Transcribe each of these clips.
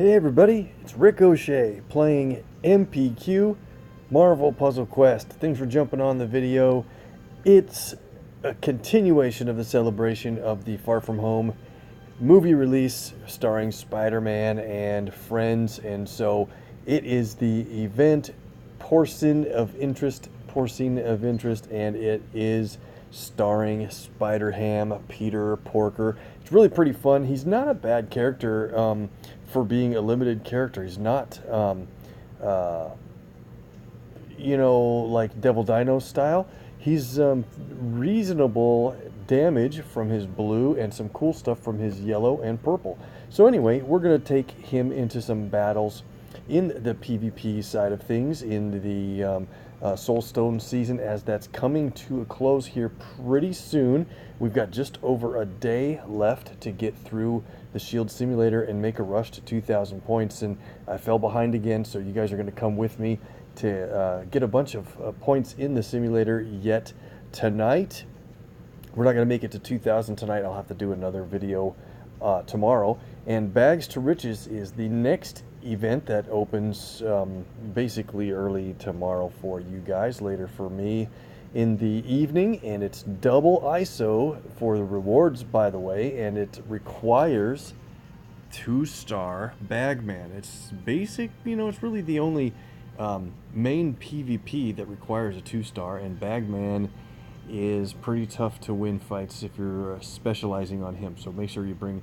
Hey everybody, it's Rick OShay playing MPQ, Marvel Puzzle Quest. Thanks for jumping on the video. It's a continuation of the celebration of the Far From Home movie release starring Spider-Man and friends, and so it is the event porcine of interest, and it is starring Spider-Ham, Peter Porker. It's really pretty fun. He's not a bad character for being a limited character. He's not, uh, like Devil Dino style. He's reasonable damage from his blue and some cool stuff from his yellow and purple. So anyway, we're going to take him into some battles in the PvP side of things in the Soulstone season, as that's coming to a close here pretty soon. We've got just over a day left to get through the Shield Simulator and make a rush to 2,000 points, and I fell behind again, so you guys are going to come with me to get a bunch of points in the simulator yet tonight. We're not going to make it to 2,000 tonight. I'll have to do another video tomorrow. And Bags to Riches is the next event that opens basically early tomorrow for you guys, later for me in the evening, and it's double ISO for the rewards, by the way, and it requires 2-star Bagman. It's basic, it's really the only main PvP that requires a 2-star, and Bagman is pretty tough to win fights if you're specializing on him, so make sure you bring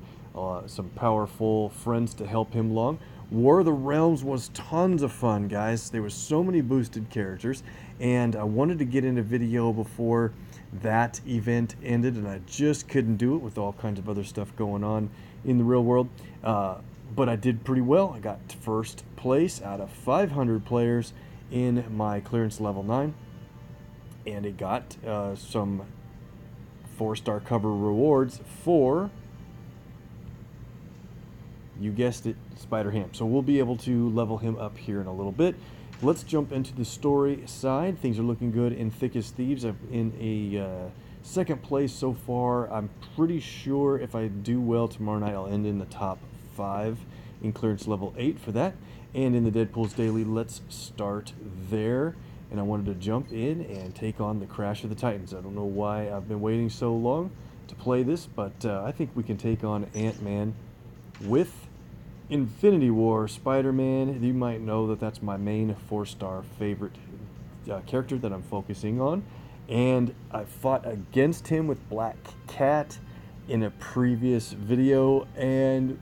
some powerful friends to help him along. War of the Realms was tons of fun, guys. There was so many boosted characters, and I wanted to get in a video before that event ended, and I just couldn't do it with all kinds of other stuff going on in the real world. But I did pretty well. I got first place out of 500 players in my clearance level 9, and it got some 4-star cover rewards for, you guessed it, Spider-Ham. So we'll be able to level him up here in a little bit. Let's jump into the story side. Things are looking good in Thick as Thieves. I'm in a second place so far. I'm pretty sure if I do well tomorrow night, I'll end in the top 5 in clearance level 8 for that. And in the Deadpool's Daily, let's start there. And I wanted to jump in and take on the Crash of the Titans. I don't know why I've been waiting so long to play this, but I think we can take on Ant-Man with Infinity War Spider-Man. You might know that that's my main 4-star favorite character that I'm focusing on, and I fought against him with Black Cat in a previous video, and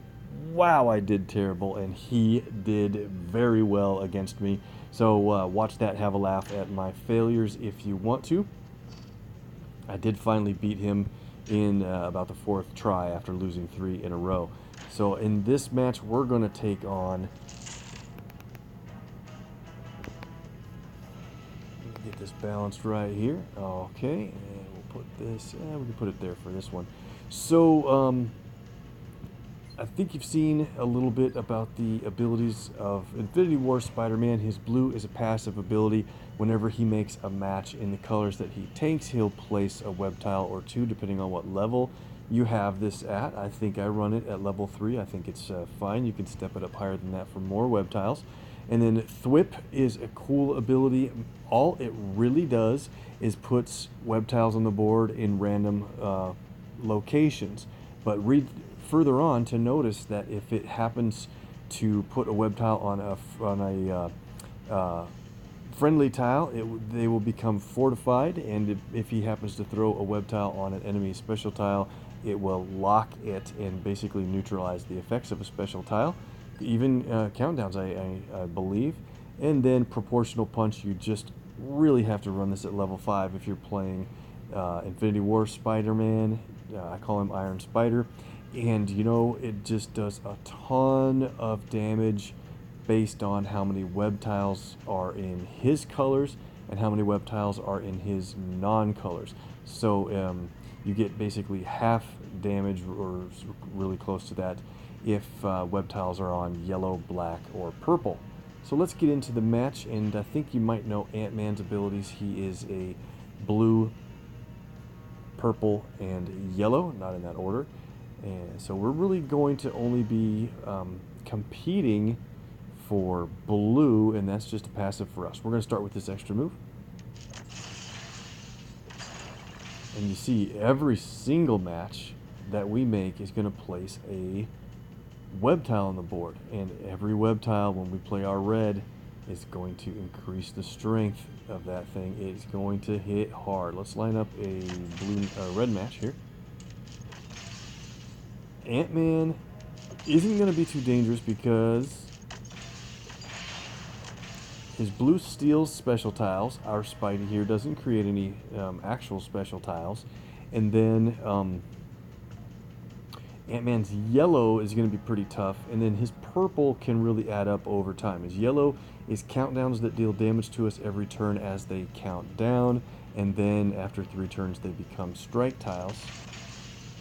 wow, I did terrible, and he did very well against me. So watch that, have a laugh at my failures if you want to. I did finally beat him in about the 4th try after losing 3 in a row. So in this match, we're going to take on... Get this balanced right here. Okay, and we'll put this... we can put it there for this one. So, I think you've seen a little bit about the abilities of Infinity War Spider-Man. His blue is a passive ability. Whenever he makes a match in the colors that he tanks, he'll place a web tile or 2, depending on what level you have this at. I think I run it at level 3. I think it's fine. You can step it up higher than that for more web tiles. And then Thwip is a cool ability. All it really does is puts web tiles on the board in random locations. But read further on to notice that if it happens to put a web tile on a friendly tile, they will become fortified, and if he happens to throw a web tile on an enemy special tile, it will lock it and basically neutralize the effects of a special tile. Even countdowns, I believe. And then Proportional Punch, you just really have to run this at level 5 if you're playing Infinity War Spider-Man. I call him Iron Spider. And it just does a ton of damage based on how many web tiles are in his colors and how many web tiles are in his non-colors. So you get basically half damage, or really close to that, if web tiles are on yellow, black, or purple. So let's get into the match, and I think you might know Ant-Man's abilities. He is a blue, purple, and yellow, not in that order. And so we're really going to only be competing for blue, and that's just a passive for us. We're going to start with this extra move. And you see every single match that we make is going to place a web tile on the board. And every web tile, when we play our red, is going to increase the strength of that thing. It's going to hit hard. Let's line up a red match here. Ant-Man isn't going to be too dangerous because his blue steals special tiles. Our Spidey here doesn't create any actual special tiles. And then Ant-Man's yellow is going to be pretty tough. And then his purple can really add up over time. His yellow is countdowns that deal damage to us every turn as they count down. And then after 3 turns, they become strike tiles.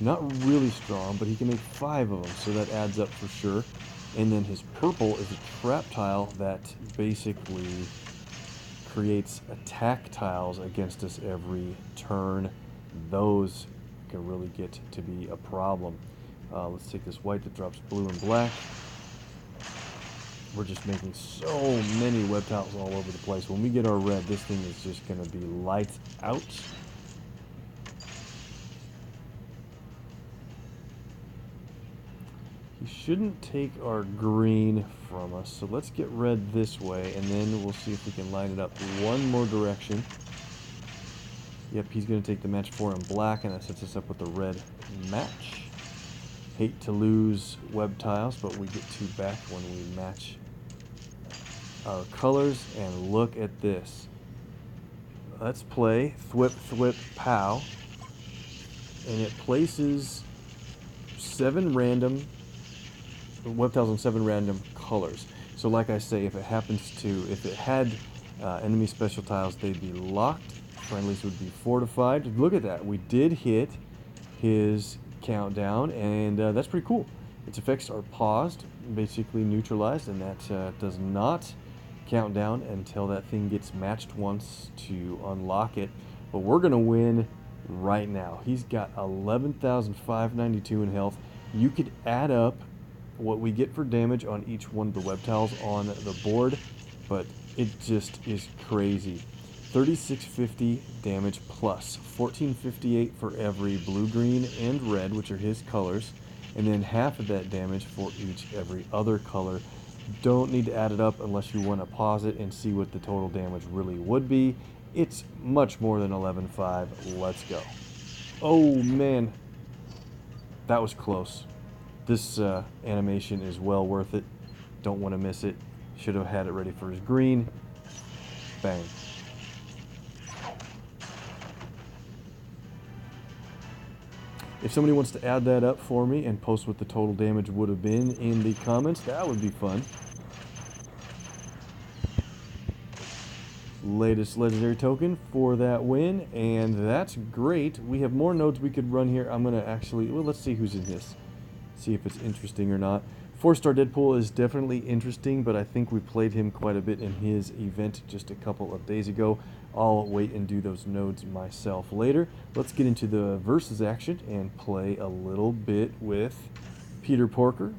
Not really strong, but he can make 5 of them, so that adds up for sure. And then his purple is a trap tile that basically creates attack tiles against us every turn. Those can really get to be a problem. Let's take this white that drops blue and black. We're just making so many web tiles all over the place. When we get our red, this thing is just going to be lights out. He shouldn't take our green from us, so let's get red this way, and then we'll see if we can line it up one more direction. Yep, he's going to take the match 4 in black, and that sets us up with the red match. Hate to lose web tiles, but we get 2 back when we match our colors, and look at this. Let's play Thwip Thwip Pow, and it places 7 random web tiles on 7 random colors. So like I say, if it had enemy special tiles, they'd be locked. Friendlies would be fortified. Look at that. We did hit his countdown, and that's pretty cool. Its effects are paused, basically neutralized, and that does not count down until that thing gets matched once to unlock it. But we're going to win right now. He's got 11,592 in health. You could add up what we get for damage on each one of the web tiles on the board, but it just is crazy. 3650 damage plus 1458 for every blue, green, and red, which are his colors, and then half of that damage for every other color. Don't need to add it up unless you want to pause it and see what the total damage really would be. It's much more than 11.5. Let's go. Oh man, that was close. This animation is well worth it. Don't want to miss it. Should have had it ready for his green. Bang. If somebody wants to add that up for me and post what the total damage would have been in the comments, that would be fun. Latest legendary token for that win, and that's great. We have more nodes we could run here. I'm going to actually, well, let's see who's in this. See if it's interesting or not. 4-star Deadpool is definitely interesting, but I think we played him quite a bit in his event just a couple of days ago. I'll wait and do those nodes myself later. Let's get into the versus action and play a little bit with Peter Porker,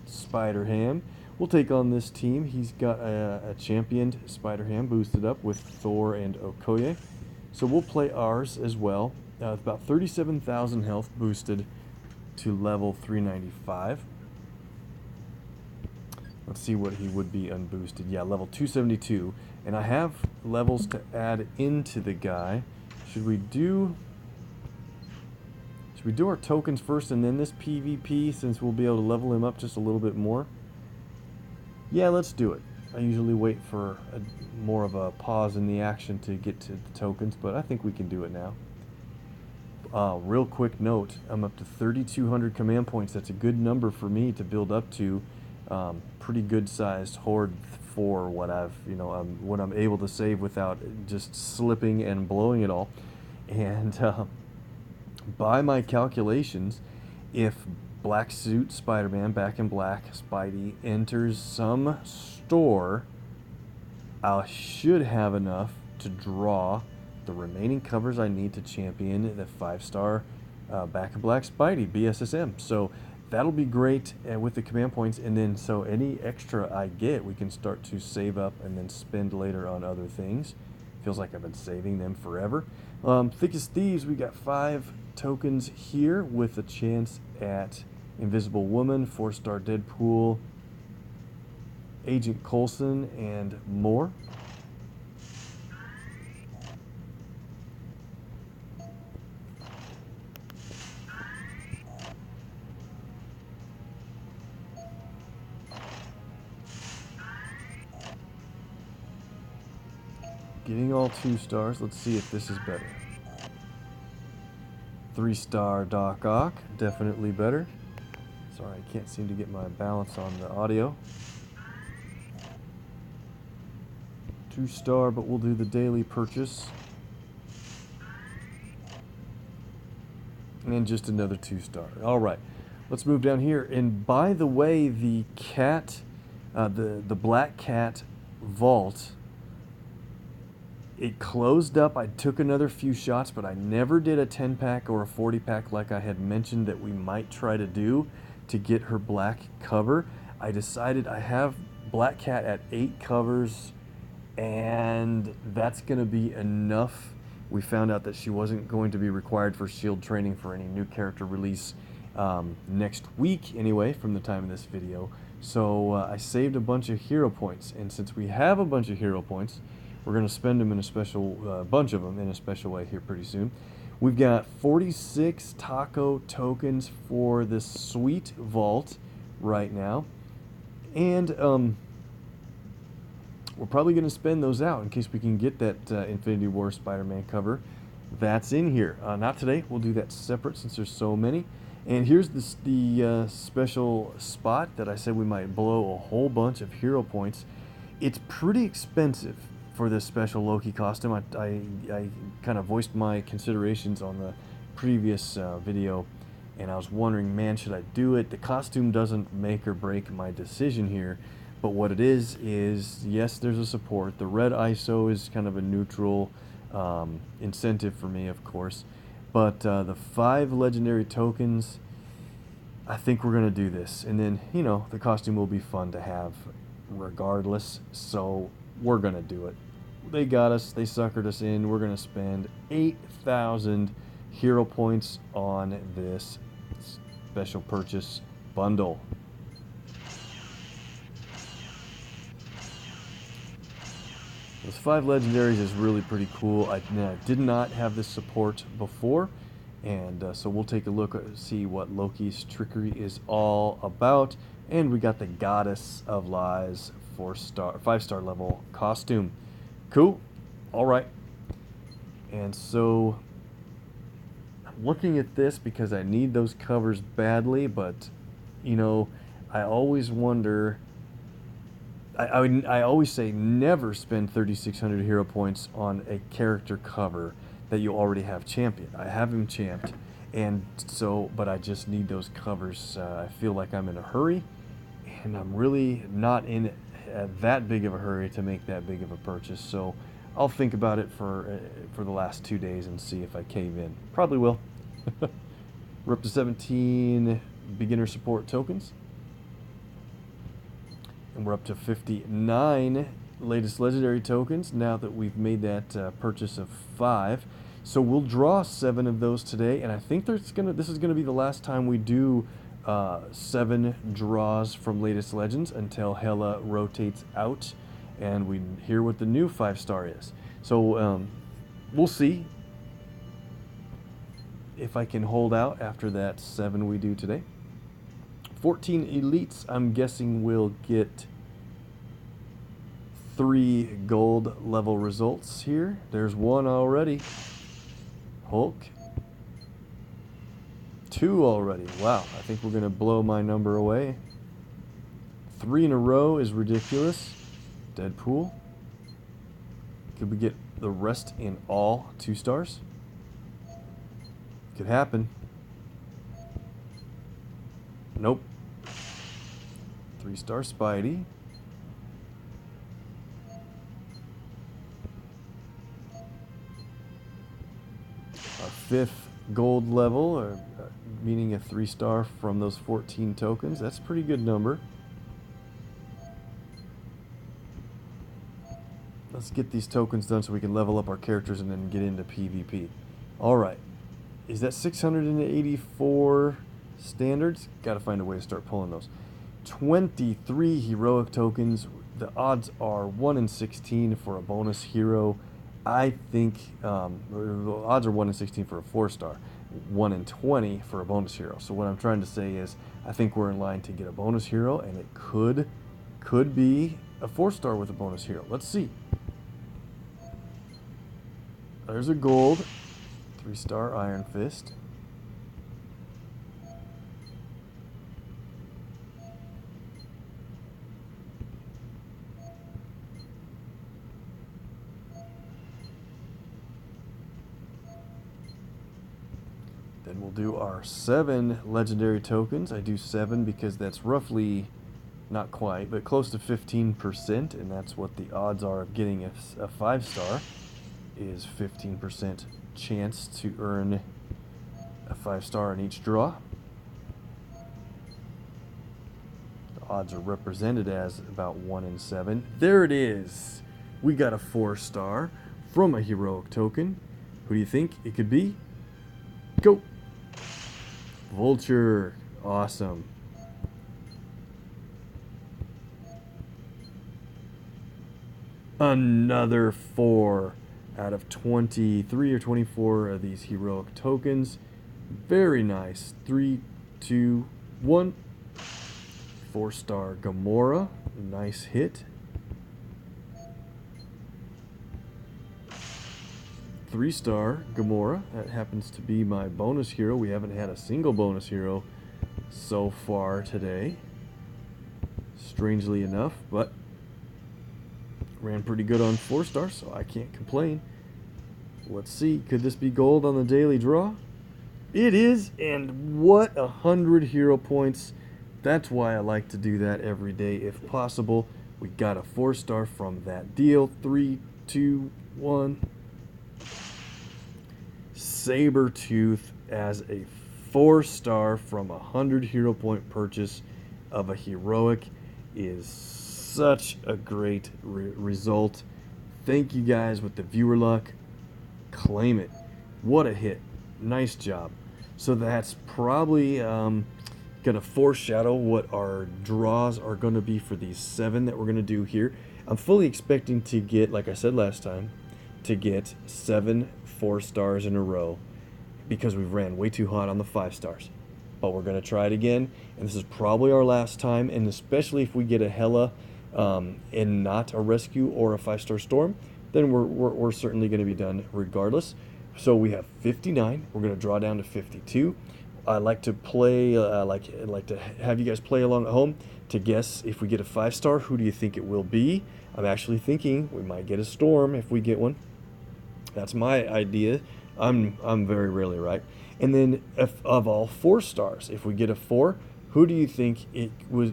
Spider-Ham. We'll take on this team. He's got a championed Spider-Ham boosted up with Thor and Okoye. So we'll play ours as well. About 37,000 health boosted to level 395. Let's see what he would be unboosted. Yeah, level 272. And I have levels to add into the guy. Should we do our tokens first and then this PvP, since we'll be able to level him up just a little bit more? Yeah, let's do it. I usually wait for more of a pause in the action to get to the tokens, but I think we can do it now. Real quick note, I'm up to 3,200 command points. That's a good number for me to build up to. Pretty good sized horde for what what I'm able to save without just slipping and blowing it all. And by my calculations, if Black Suit Spider-Man, Back in Black Spidey, enters some store, I should have enough to draw the remaining covers I need to champion the 5-star Back in Black Spidey, BSSM. So that'll be great with the command points, and then so any extra I get, we can start to save up and then spend later on other things. Feels like I've been saving them forever. Thick as Thieves, we got 5 tokens here with a chance at Invisible Woman, 4-star Deadpool, Agent Coulson, and more. Getting all 2 stars. Let's see if this is better. 3-star Doc Ock, definitely better. Sorry, I can't seem to get my balance on the audio. 2-star, but we'll do the daily purchase. And just another 2-star. All right, let's move down here. And by the way, the cat, the Black Cat vault, it closed up. I took another few shots, but I never did a 10-pack or a 40-pack like I had mentioned that we might try to do to get her black cover. I decided I have Black Cat at 8 covers, and that's going to be enough. We found out that she wasn't going to be required for shield training for any new character release next week anyway, from the time of this video. So I saved a bunch of hero points, and since we have a bunch of hero points, we're going to spend them in a special, bunch of them in a special way here pretty soon. We've got 46 taco tokens for this sweet vault right now. And we're probably going to spend those out in case we can get that Infinity War Spider-Man cover. That's in here. Not today. We'll do that separate since there's so many. And here's the special spot that I said we might blow a whole bunch of hero points. It's pretty expensive for this special Loki costume. I kind of voiced my considerations on the previous video, and I was wondering, man, should I do it? The costume doesn't make or break my decision here, but what it is yes, there's a support. The red ISO is kind of a neutral incentive for me, of course, but the 5 legendary tokens, I think we're going to do this, and then, you know, the costume will be fun to have regardless, so we're going to do it. They got us. They suckered us in. We're going to spend 8,000 hero points on this special purchase bundle. Those 5 legendaries is really pretty cool. I did not have this support before, and so we'll take a look at see what Loki's trickery is all about. And we got the Goddess of Lies 5-star level costume. Cool. All right. And so I'm looking at this because I need those covers badly, but you know, I always wonder. I always say never spend 3,600 hero points on a character cover that you already have championed. I have him champed, and so, but I just need those covers. I feel like I'm in a hurry, and I'm really not in that big of a hurry to make that big of a purchase. So I'll think about it for the last 2 days and see if I cave in. Probably will. We're up to 17 beginner support tokens. And we're up to 59 latest legendary tokens now that we've made that purchase of 5. So we'll draw 7 of those today, and I think this is gonna be the last time we do 7 draws from latest legends until Hela rotates out and we hear what the new 5-star is. So we'll see if I can hold out after that 7 we do today. 14 elites, I'm guessing we'll get 3 gold level results here. There's 1 already. Hulk. 2 already. Wow, I think we're going to blow my number away. 3 in a row is ridiculous. Deadpool. Could we get the rest in all 2 stars? Could happen. Nope. 3-star Spidey. Our 5th gold level, or meaning a 3-star from those 14 tokens. That's a pretty good number. Let's get these tokens done so we can level up our characters and then get into PvP. Alright. Is that 684 standards? Gotta find a way to start pulling those. 23 heroic tokens. The odds are 1 in 16 for a bonus hero. I think the odds are 1 in 16 for a 4-star, 1 in 20 for a bonus hero. So what I'm trying to say is I think we're in line to get a bonus hero, and it could be a 4-star with a bonus hero. Let's see. There's a gold 3-star Iron Fist. Then we'll do our 7 legendary tokens. I do 7 because that's roughly, not quite, but close to 15%, and that's what the odds are of getting a 5-star, is 15% chance to earn a 5-star in each draw. The odds are represented as about 1 in 7. There it is. We got a 4-star from a heroic token. Who do you think it could be? Go! Vulture. Awesome. Another 4 out of 23 or 24 of these heroic tokens. Very nice. 3, 2, 1. 4-star Gamora. Nice hit. 3-star Gamora. That happens to be my bonus hero. We haven't had a single bonus hero so far today, strangely enough, but ran pretty good on 4-star, so I can't complain. Let's see, could this be gold on the daily draw? It is, and what 100 hero points. That's why I like to do that every day if possible. We got a 4-star from that deal. 3, 2, 1. Sabretooth as a 4-star from a 100 hero point purchase of a heroic is such a great result. Thank you guys with the viewer luck. Claim it. What a hit. Nice job. So that's probably going to foreshadow what our draws are going to be for these 7 that we're going to do here. I'm fully expecting to get, like I said last time, to get 7 4-stars in a row because we've ran way too hot on the 5-stars. But we're going to try it again, and this is probably our last time, and especially if we get a Hela and not a rescue or a 5-star storm, then we're certainly going to be done regardless. So we have 59. We're going to draw down to 52. I like to play, like to have you guys play along at home to guess if we get a 5-star. Who do you think it will be? I'm actually thinking we might get a storm if we get one. That's my idea. I'm very rarely right. And then of all 4-stars, if we get a 4, who do you think it was?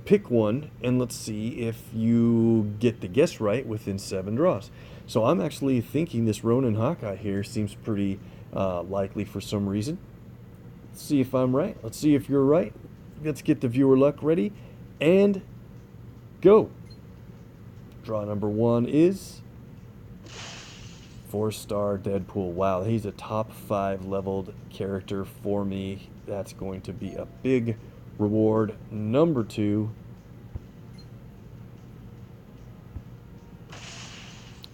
Pick one, and let's see if you get the guess right within 7 draws. So I'm actually thinking this Ronin Hawkeye here seems pretty likely for some reason. Let's see if I'm right. Let's see if you're right. Let's get the viewer luck ready, and go. Draw number 1 is 4-star Deadpool. Wow, he's a top 5 leveled character for me. That's going to be a big reward. Number 2,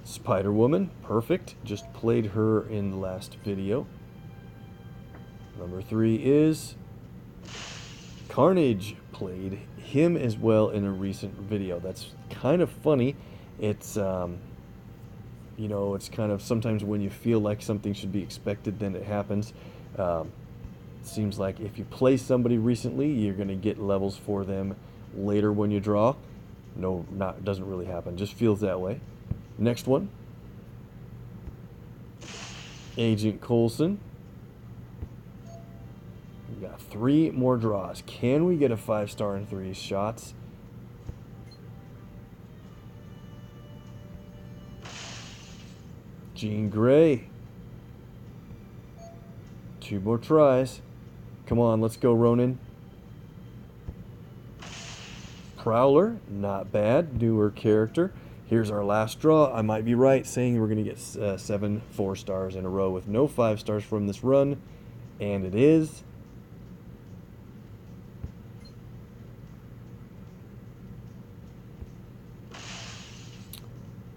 Spider-Woman. Perfect. Just played her in the last video. Number 3 is Carnage. Played him as well in a recent video. That's kind of funny. It's you know, it's kind of sometimes when you feel like something should be expected, then it happens. It seems like if you play somebody recently, you're going to get levels for them later when you draw. No, doesn't really happen. Just feels that way. Next one, Agent Coulson. We got 3 more draws. Can we get a 5-star in 3 shots? Jean Grey. 2 more tries. Come on, let's go, Ronin. Prowler, not bad. Newer character. Here's our last draw. I might be right saying we're going to get 7 4 stars in a row with no 5 stars from this run. And it is.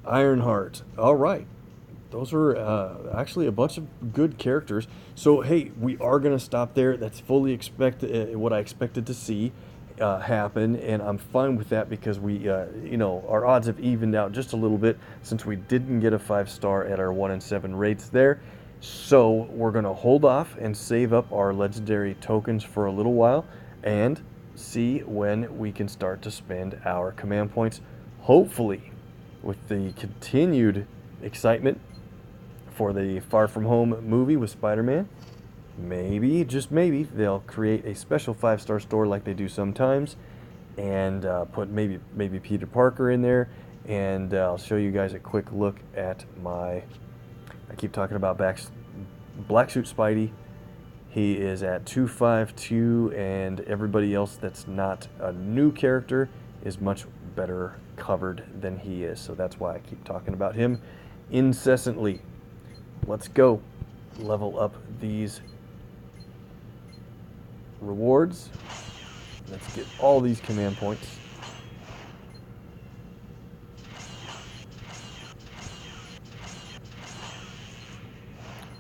Ironheart. All right. Those are actually a bunch of good characters. So, hey, we are going to stop there. That's fully what I expected to see happen, and I'm fine with that because we, you know, our odds have evened out just a little bit since we didn't get a 5-star at our 1 and 7 rates there. So we're going to hold off and save up our legendary tokens for a little while and see when we can start to spend our command points. Hopefully, with the continued excitement for the Far From Home movie with Spider-Man, maybe, just maybe, they'll create a special 5-star store like they do sometimes and put maybe Peter Parker in there. And I'll show you guys a quick look at my, I keep talking about Black Suit Spidey. He is at 252, and everybody else that's not a new character is much better covered than he is. So that's why I keep talking about him incessantly. Let's go level up these rewards. Let's get all these command points.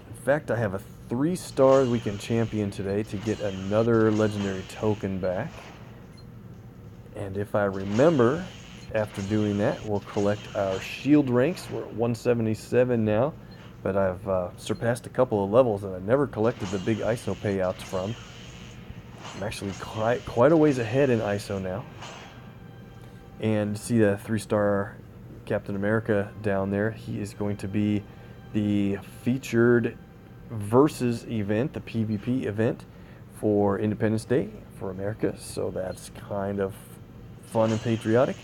In fact, I have a 3-star we can champion today to get another legendary token back. And if I remember, after doing that, we'll collect our shield ranks. We're at 177 now, but I've surpassed a couple of levels that I never collected the big ISO payouts from. I'm actually quite a ways ahead in ISO now. And see the 3-star Captain America down there. He is going to be the featured versus event, the PvP event for Independence Day for America. So that's kind of fun and patriotic.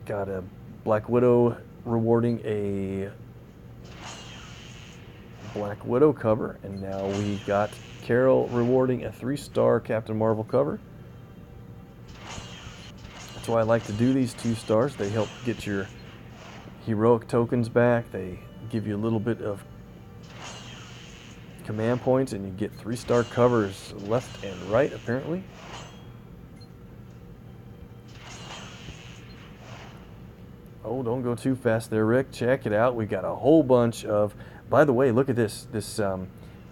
Got a Black Widow rewarding a Black Widow cover, and now we got Carol rewarding a 3-star Captain Marvel cover. That's why I like to do these 2 stars. They help get your heroic tokens back. They give you a little bit of command points, and you get 3-star covers left and right, apparently. Oh, don't go too fast there, Rick. Check it out. We got a whole bunch of... By the way, look at this. This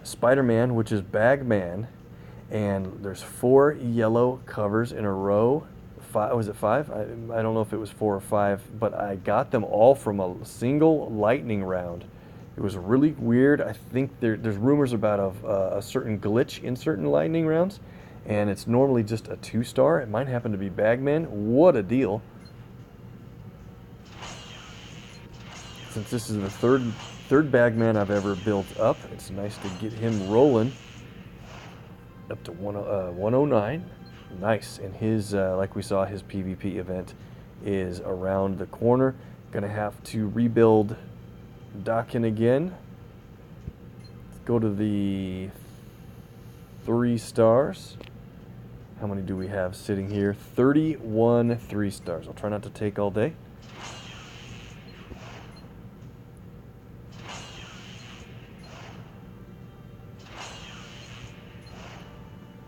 Spider-Man, which is Bagman, and there's 4 yellow covers in a row. 5, was it 5? I don't know if it was 4 or 5, but I got them all from a single lightning round. It was really weird. I think there's rumors about a certain glitch in certain lightning rounds, and it's normally just a 2-star. It might happen to be Bagman. What a deal. Since this is the third Bagman I've ever built up, it's nice to get him rolling up to 109. Nice. And his, like we saw, his PvP event is around the corner. Gonna have to rebuild Dakin again. Let's go to the 3 stars. How many do we have sitting here? 31 3 stars. I'll try not to take all day.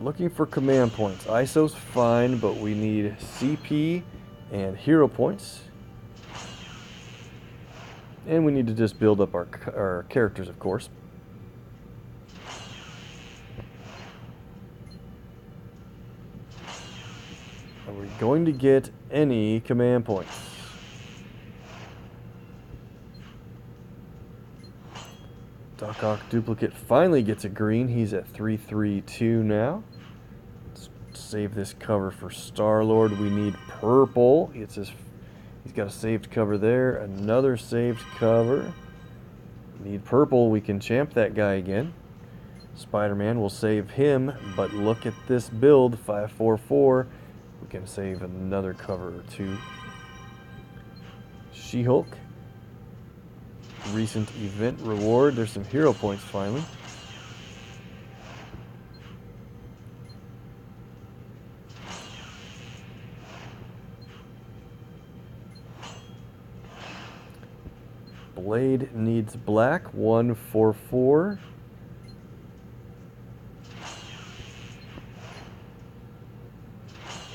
Looking for command points. ISO's fine, but we need CP and hero points. And we need to just build up our characters, of course. Are we going to get any command points? Doc Ock duplicate finally gets a green. He's at 332 now. Let's save this cover for Star-Lord. We need purple. It's his, he's got a saved cover there. Another saved cover. Need purple. We can champ that guy again. Spider-Man will save him, but look at this build, 544. We can save another cover or 2. She-Hulk. recent event reward. There's some hero points finally. Blade needs black, 144.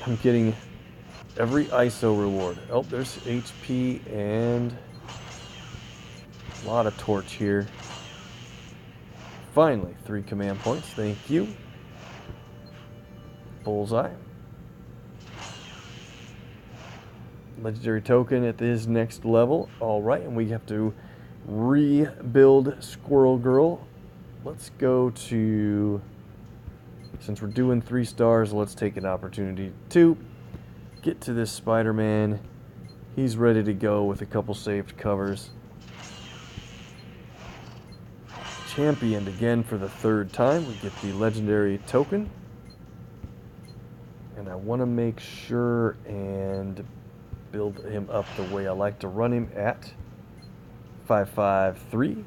I'm getting every ISO reward. Oh, there's HP and a lot of torch here. Finally, 3 command points. Thank you. Bullseye. Legendary token at this next level. Alright, and we have to rebuild Squirrel Girl. Let's go to... Since we're doing 3 stars, let's take an opportunity to get to this Spider-Man. He's ready to go with a couple saved covers. Championed again for the 3rd time. We get the legendary token. And I want to make sure and build him up the way I like to run him at 553.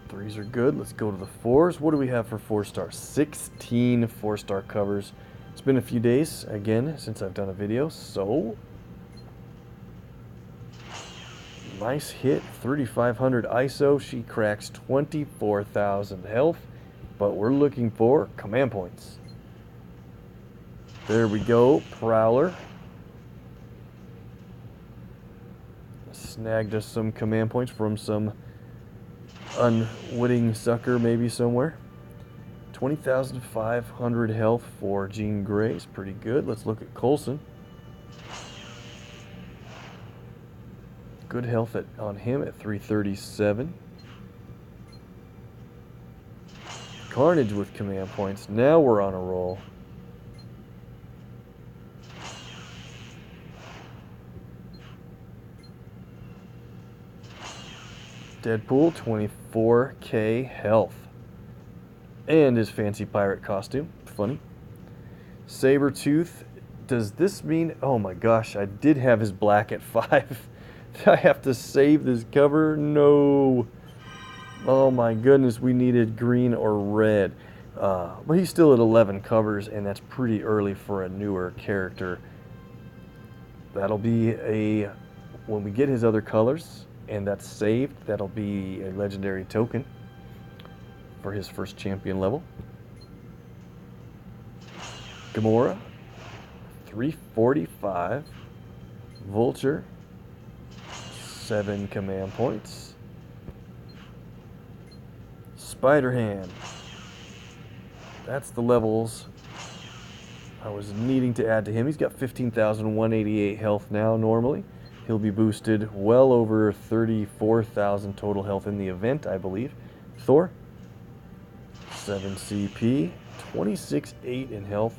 Threes are good. Let's go to the 4s. What do we have for 4 stars? 16 4-star covers. It's been a few days, again, since I've done a video, so... Nice hit, 3,500 ISO. She cracks 24,000 health, but we're looking for command points. There we go, Prowler. Snagged us some command points from some unwitting sucker maybe somewhere. 20,500 health for Jean Grey's pretty good. Let's look at Coulson. Good health on him at 337. Carnage with command points. Now we're on a roll. Deadpool, 24k health. And his fancy pirate costume. Funny. Sabretooth. Does this mean... Oh my gosh, I did have his black at 5. Did I have to save this cover? No. Oh my goodness, we needed green or red. But he's still at 11 covers, and that's pretty early for a newer character. That'll be a... When we get his other colors, and that's saved, that'll be a legendary token for his first champion level. Gamora, 345. Vulture, 7 command points. Spider-Ham. That's the levels I was needing to add to him. He's got 15,188 health now normally. He'll be boosted well over 34,000 total health in the event, I believe. Thor, 7 CP, 26.8 in health.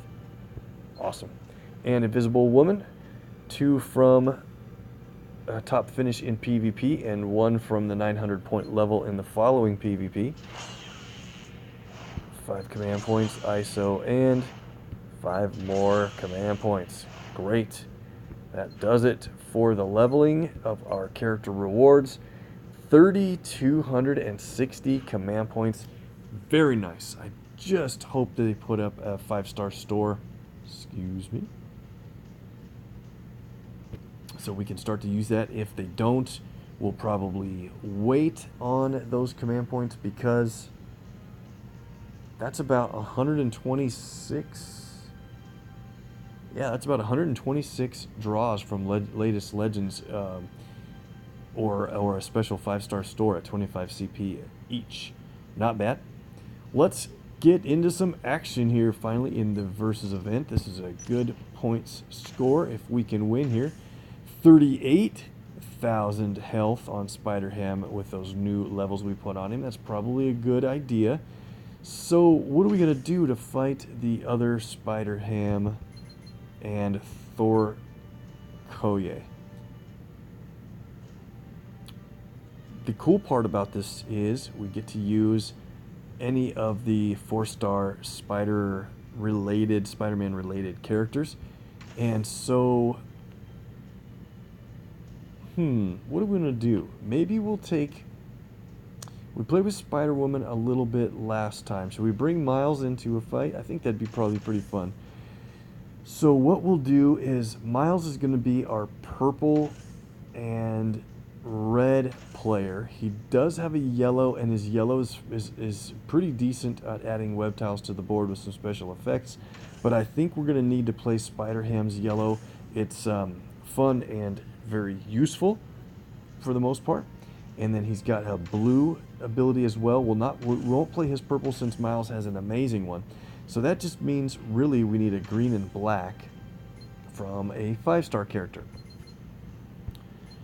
Awesome. And Invisible Woman, 2 from top finish in PvP and 1 from the 900 point level in the following PvP. 5 command points, ISO, and 5 more command points. Great. That does it for the leveling of our character rewards. 3,260 command points. Very nice. I just hope they put up a 5-star store. Excuse me. So we can start to use that. If they don't, we'll probably wait on those command points because that's about 126. Yeah, that's about 126 draws from latest Legends or a special 5-star store at 25 CP each. Not bad. Let's get into some action here finally in the versus event. This is a good points score if we can win here. 38,000 health on Spider-Ham with those new levels we put on him. That's probably a good idea. So what are we going to do to fight the other Spider-Ham and Thor Koye? The cool part about this is we get to use any of the 4-star Spider-Man related characters. And so, what are we going to do? Maybe we'll take... We played with Spider-Woman a little bit last time. Should we bring Miles into a fight? I think that'd be probably pretty fun. So what we'll do is Miles is going to be our purple and red player. He does have a yellow, and his yellow is pretty decent at adding web tiles to the board with some special effects. But I think we're going to need to play Spider-Ham's yellow. It's fun and very useful for the most part. And then he's got a blue ability as well. We won't play his purple since Miles has an amazing one. So that just means really we need a green and black from a 5-star character.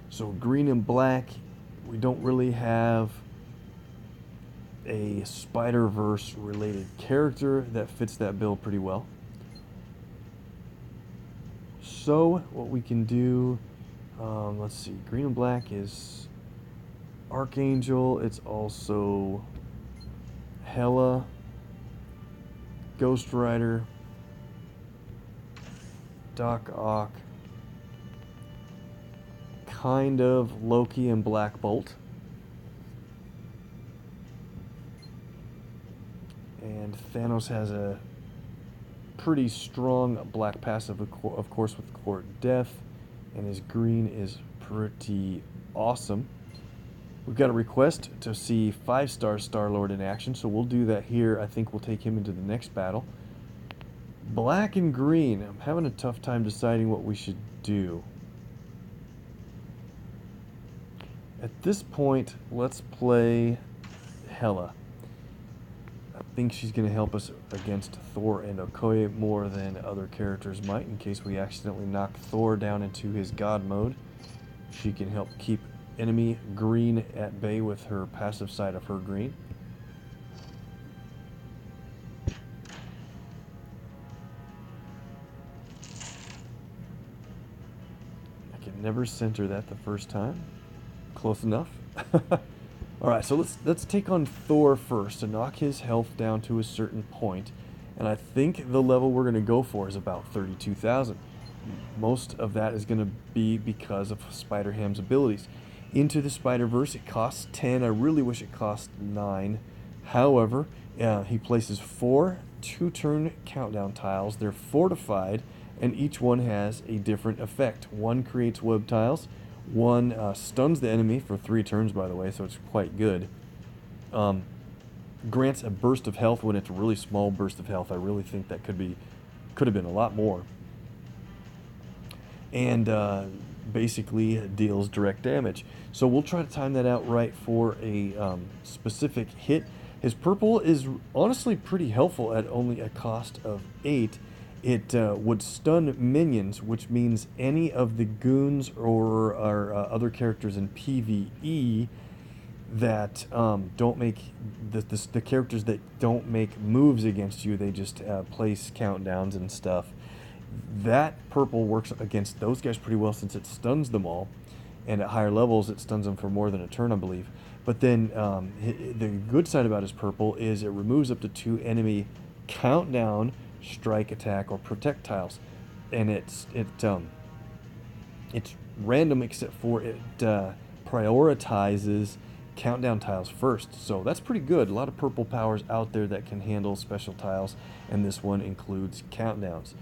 So green and black, we don't really have a Spider-Verse related character that fits that bill pretty well. So what we can do, let's see, green and black is Archangel. It's also Hela, Ghost Rider, Doc Ock, kind of Loki and Black Bolt. And Thanos has a pretty strong black passive, of course, with Court Death, and his green is pretty awesome. We've got a request to see 5-star Star-Lord in action, so we'll do that here. I think we'll take him into the next battle. Black and green. I'm having a tough time deciding what we should do. At this point, let's play Hela. I think she's going to help us against Thor and Okoye more than other characters might, in case we accidentally knock Thor down into his god mode. She can help keep enemy green at bay with her passive side of her green. I can never center that the first time. Close enough. Alright, so let's take on Thor first to knock his health down to a certain point. And I think the level we're going to go for is about 32,000. Most of that is going to be because of Spider-Ham's abilities. Into the Spider-Verse, it costs 10. I really wish it cost 9. However, he places 4 2-turn countdown tiles. They're fortified, and each one has a different effect. One creates web tiles. One stuns the enemy for 3 turns, by the way, so it's quite good. Grants a burst of health when it's a really small burst of health. I really think that could have been a lot more. And basically deals direct damage. So we'll try to time that out right for a specific hit. His purple is honestly pretty helpful at only a cost of 8. It would stun minions, which means any of the goons or other characters in PvE that don't make the characters that don't make moves against you. They just place countdowns and stuff. That purple works against those guys pretty well since it stuns them all, and at higher levels it stuns them for more than a turn, I believe. But then the good side about his purple is it removes up to 2 enemy countdown, strike, attack, or protect tiles, and it's random except for it prioritizes countdown tiles first. So that's pretty good. A lot of purple powers out there that can handle special tiles, and this one includes countdowns.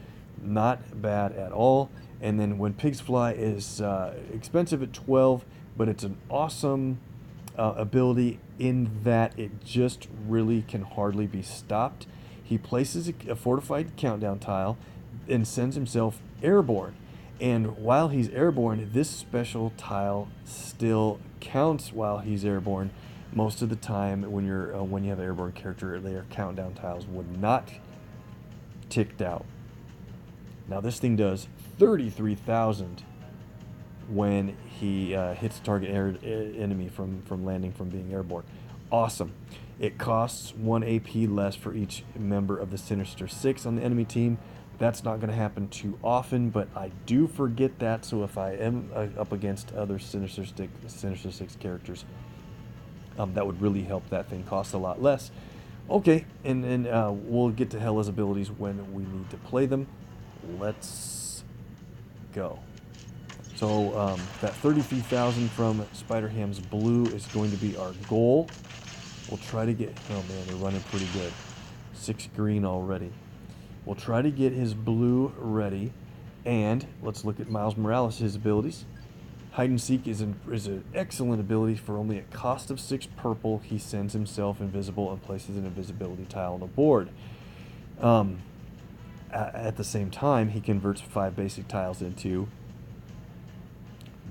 Not bad at all. And then when Pigs Fly is expensive at 12, but it's an awesome ability in that it just really can hardly be stopped. He places a fortified countdown tile and sends himself airborne. And while he's airborne, this special tile still counts while he's airborne. Most of the time when you have an airborne character, their countdown tiles would not ticked out. Now this thing does 33,000 when he hits target enemy from landing from being airborne. Awesome. It costs 1 AP less for each member of the Sinister Six on the enemy team. That's not going to happen too often, but I do forget that, so if I am up against other Sinister Six characters, that would really help that thing cost a lot less. Okay, and we'll get to Hela's abilities when we need to play them. Let's go. So that 33,000 from Spider-Ham's blue is going to be our goal. We'll try to get, oh man, they're running pretty good. 6 green already. We'll try to get his blue ready, and let's look at Miles Morales, his abilities. Hide and Seek is an excellent ability. For only a cost of 6 purple, he sends himself invisible and places an invisibility tile on the board. At the same time, he converts 5 basic tiles into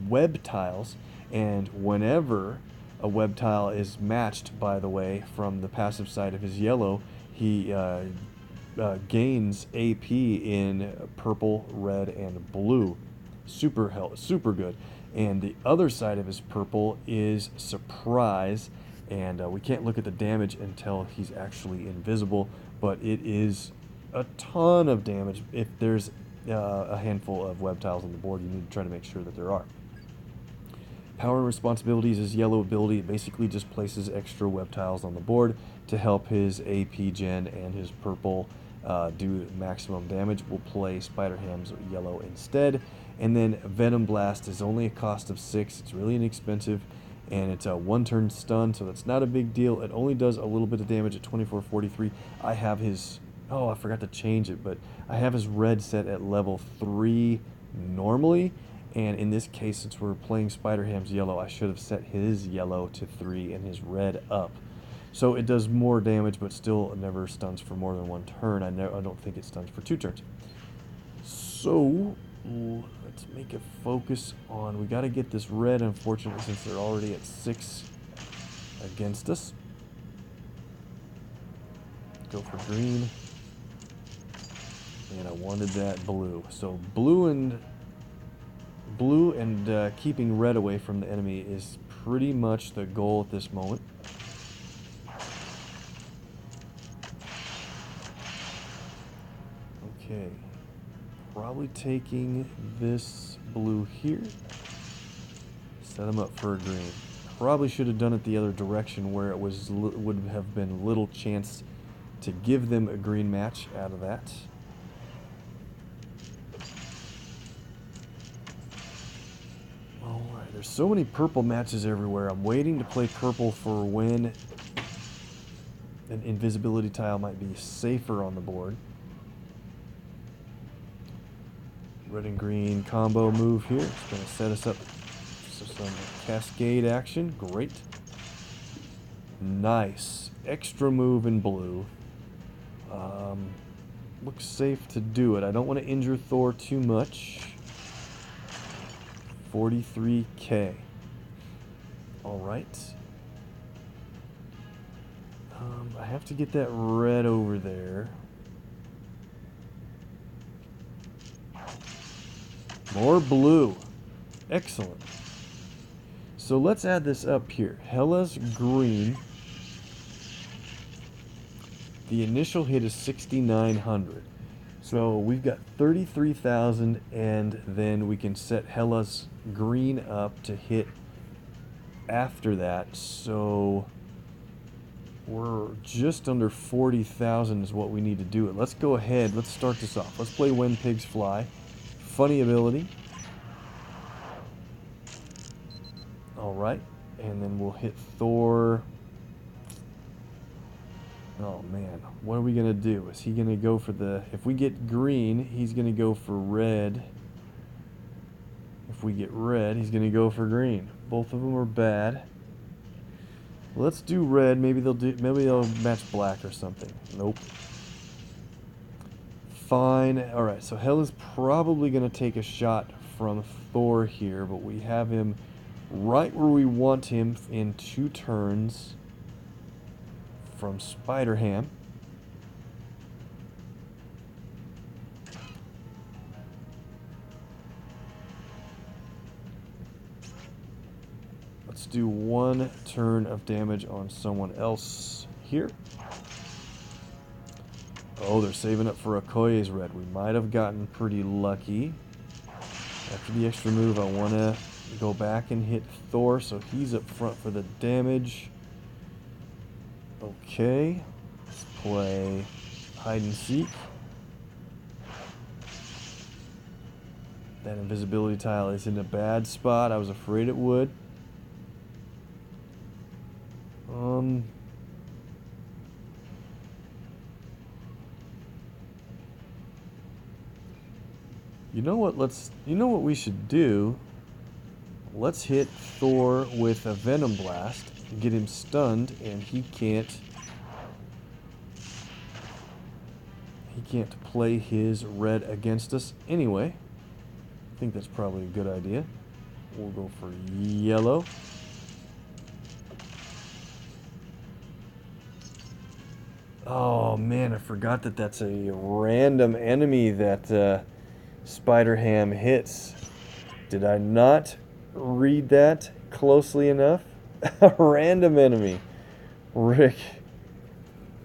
web tiles, and whenever a web tile is matched, by the way, from the passive side of his yellow, he gains AP in purple, red, and blue. Super good. And the other side of his purple is surprise, and we can't look at the damage until he's actually invisible, but it is a ton of damage. If there's a handful of web tiles on the board, you need to try to make sure that there are. Power and Responsibilities is yellow ability. It basically just places extra web tiles on the board to help his AP gen and his purple do maximum damage. We'll play Spider-Ham's yellow instead. And then Venom Blast is only a cost of 6. It's really inexpensive, and it's a 1-turn stun, so that's not a big deal. It only does a little bit of damage at 2443. I have his, oh, I forgot to change it, but I have his red set at level 3 normally. And in this case, since we're playing Spider-Ham's yellow, I should have set his yellow to 3 and his red up. So it does more damage, but still never stuns for more than 1 turn. I don't think it stuns for 2 turns. So let's make a focus on, we got to get this red, unfortunately, since they're already at 6 against us. Go for green. And I wanted that blue. So blue and keeping red away from the enemy is pretty much the goal at this moment. Okay, probably taking this blue here, set him up for a green. Probably should have done it the other direction, where it would have been little chance to give them a green match out of that. Alright, there's so many purple matches everywhere. I'm waiting to play purple for when an invisibility tile might be safer on the board. Red and green combo move here. It's going to set us up for some cascade action. Great. Nice. Extra move in blue. Looks safe to do it. I don't want to injure Thor too much. 43k. Alright. I have to get that red over there. More blue. Excellent. So let's add this up here. Hela's green. The initial hit is 6,900. So we've got 33,000, and then we can set Hela's green up to hit after that. So we're just under 40,000 is what we need to do it. Let's go ahead. Let's start this off. Let's play When Pigs Fly. Funny ability. Alright. And then we'll hit Thor. Oh man, what are we going to do? Is he going to go for the... If we get green, he's going to go for red. If we get red, he's going to go for green. Both of them are bad. Let's do red. Maybe they'll match black or something. Nope. Fine. Alright, so Hela's probably going to take a shot from Thor here, but we have him right where we want him in 2 turns from Spider-Ham. Let's do 1 turn of damage on someone else here. Oh, they're saving up for Okoye's red. We might have gotten pretty lucky. After the extra move, I want to go back and hit Thor, so he's up front for the damage. Okay, let's play Hide and Seek. That invisibility tile is in a bad spot. I was afraid it would. You know what? You know what we should do? Let's hit Thor with a Venom Blast, get him stunned, and he can't play his red against us anyway. I think that's probably a good idea. We'll go for yellow. Oh man, I forgot that that's a random enemy that Spider-Ham hits. Did I not read that closely enough? A random enemy. Rick,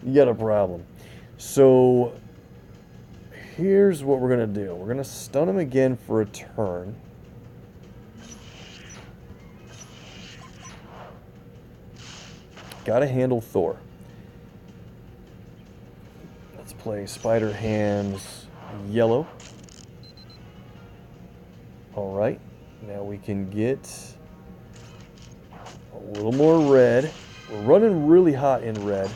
you got a problem. So here's what we're going to do. We're going to stun him again for a turn. Got to handle Thor. Let's play Spider-Ham's yellow. Alright, now we can get a little more red. We're running really hot in red.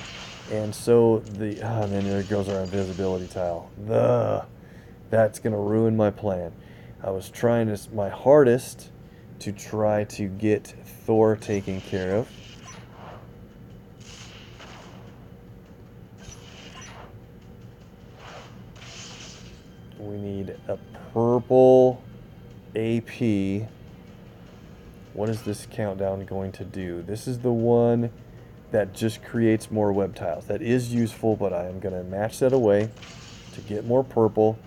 And so then there goes our invisibility tile. That's going to ruin my plan. I was trying my hardest to try to get Thor taken care of. We need a purple AP. What is this countdown going to do? This is the one that just creates more web tiles. That is useful, but I am going to match that away to get more purple.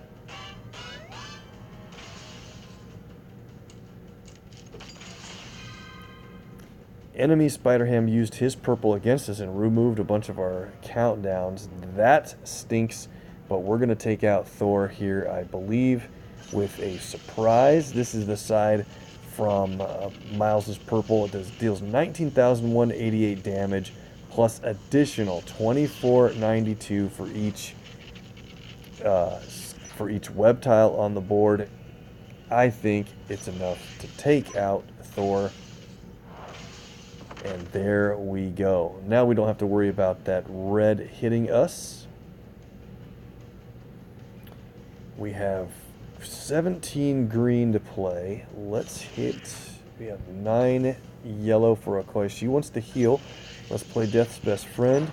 Enemy Spider-Ham used his purple against us and removed a bunch of our countdowns. That stinks, but we're going to take out Thor here, I believe, with a surprise. This is the side from Miles's purple. It deals 19,188 damage plus additional 2492 for each web tile on the board. I think it's enough to take out Thor. And there we go. Now we don't have to worry about that red hitting us. We have 17 green to play. Let's hit. We have 9 yellow for Okoye. She wants to heal. Let's play Death's Best Friend.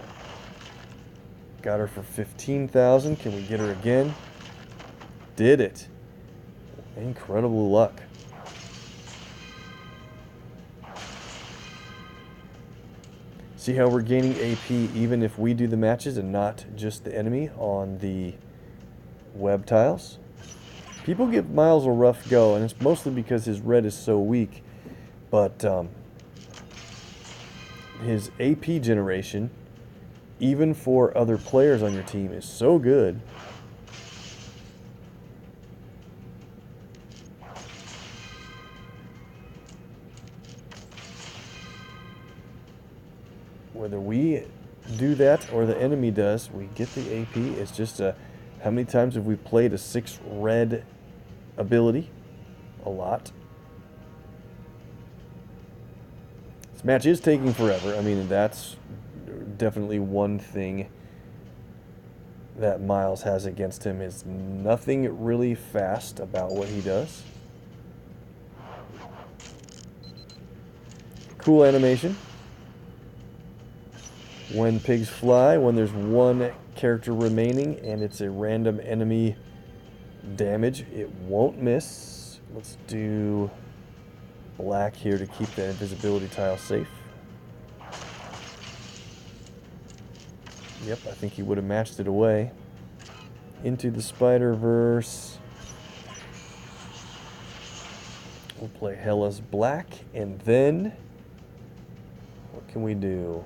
Got her for 15,000. Can we get her again? Did it. Incredible luck. See how we're gaining AP even if we do the matches and not just the enemy on the web tiles? People give Miles a rough go, and it's mostly because his red is so weak. But his AP generation, even for other players on your team, is so good. Whether we do that or the enemy does, we get the AP. It's just how many times have we played a 6 red ability? A lot. This match is taking forever. I mean, that's definitely one thing that Miles has against him, is nothing really fast about what he does. Cool animation. When pigs fly, when there's one character remaining and it's a random enemy damage, it won't miss. Let's do black here to keep the invisibility tile safe. Yep, I think he would have matched it away. Into the Spider-Verse. We'll play Hela's black, and then what can we do?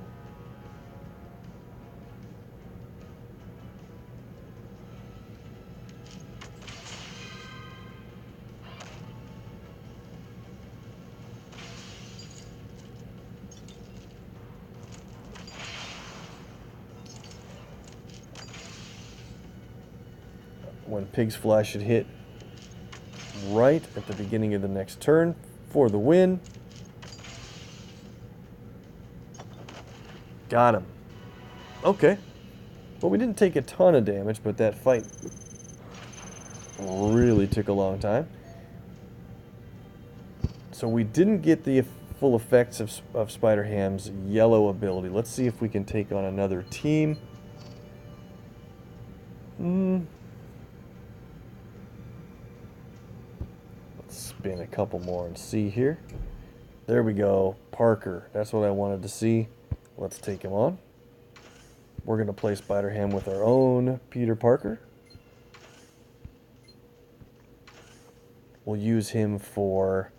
When pigs fly should hit right at the beginning of the next turn for the win. Got him. Okay. Well, we didn't take a ton of damage, but that fight really took a long time. So we didn't get the full effects of Spider-Ham's yellow ability. Let's see if we can take on another team. Let's spin a couple more and see here. There we go. Parker. That's what I wanted to see. Let's take him on. We're going to play Spider-Ham with our own Peter Parker. We'll use him for